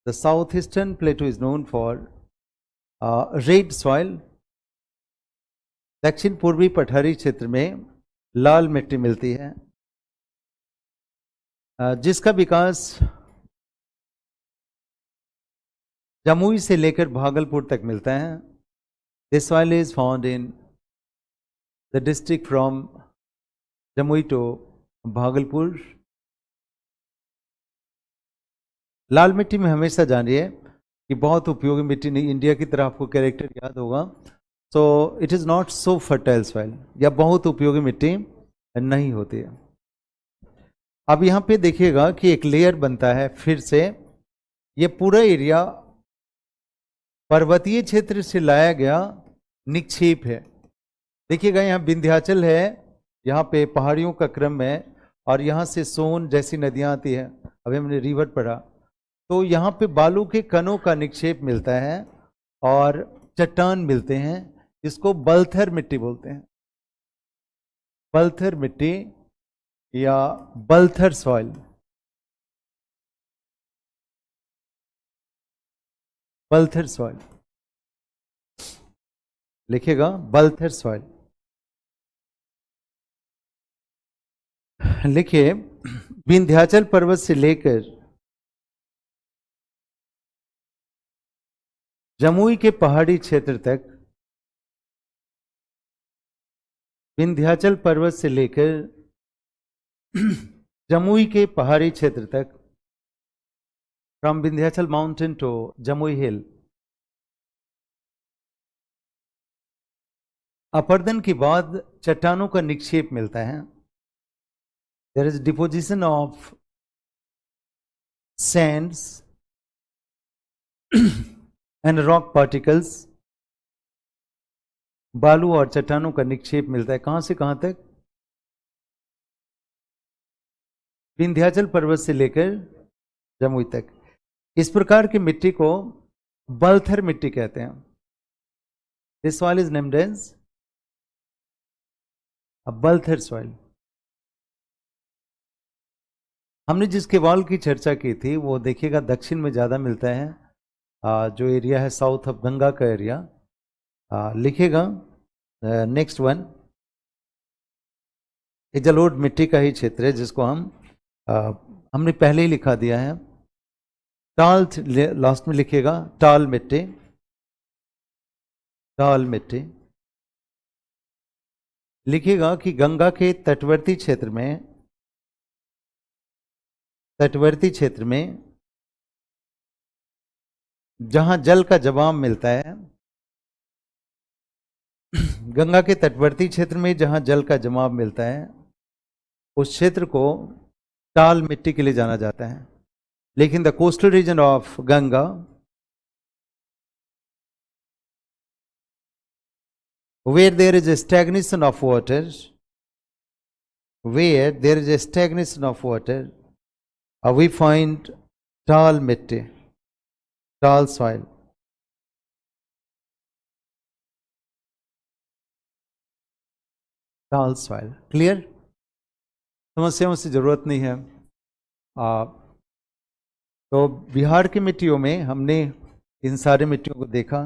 the south eastern plateau is known for red soil. दक्षिण पूर्वी पठारी क्षेत्र में लाल मिट्टी मिलती है, जिसका विकास जमुई से लेकर भागलपुर तक मिलता है। This soil is found in the district from Jamui to Bhagalpur. लाल मिट्टी में हमेशा जानिए कि बहुत उपयोगी मिट्टी नहीं, इंडिया की तरह आपको कैरेक्टर याद होगा। So it is not so fertile soil, या बहुत उपयोगी मिट्टी नहीं होती है। अब यहाँ पे देखिएगा कि एक लेयर बनता है फिर से, ये पूरा एरिया पर्वतीय क्षेत्र से लाया गया निक्षेप है। देखिएगा यहाँ विंध्याचल है, यहाँ पे पहाड़ियों का क्रम है, और यहाँ से सोन जैसी नदियाँ आती है। अभी हमने रिवर पढ़ा, तो यहाँ पे बालू के कणों का निक्षेप मिलता है और चट्टान मिलते हैं। इसको बलथर मिट्टी बोलते हैं, बलथर मिट्टी या बलथर सॉइल। बलथर सॉइल लिखिएगा, बलथर सॉइल लिखिए। विंध्याचल पर्वत से लेकर जमुई के पहाड़ी क्षेत्र तक, विंध्याचल पर्वत से लेकर जमुई के पहाड़ी क्षेत्र तक, from Vindhyachal mountain to Jamui hill, अपर्दन के बाद चट्टानों का निक्षेप मिलता है। There is deposition of sands and rock particles. बालू और चट्टानों का निक्षेप मिलता है। कहां से कहां तक? विंध्याचल पर्वत से लेकर जमुई तक। इस प्रकार की मिट्टी को बलथर मिट्टी कहते हैं। This soil is named as a balthar soil. हमने जिसके वॉल की चर्चा की थी वो देखिएगा दक्षिण में ज़्यादा मिलता है, जो एरिया है साउथ ऑफ गंगा का एरिया। लिखेगा नेक्स्ट वन, ये जलोढ़ मिट्टी का ही क्षेत्र है जिसको हमने पहले ही लिखा दिया है। टाल लास्ट में लिखिएगा, टाल मिट्टी, टाल मिट्टी। लिखिएगा कि गंगा के तटवर्ती क्षेत्र में, तटवर्ती क्षेत्र में जहां जल का जमाव मिलता है, गंगा के तटवर्ती क्षेत्र में जहां जल का जमाव मिलता है उस क्षेत्र को टाल मिट्टी के लिए जाना जाता है। लेकिन the coastal region of Ganga, where there is a stagnation of water, where there is a stagnation of water, we find tall mitti, tall soil. tall soil. Clear? समस्याओं से जरूरत नहीं है। तो बिहार की मिट्टियों में हमने इन सारे मिट्टियों को देखा।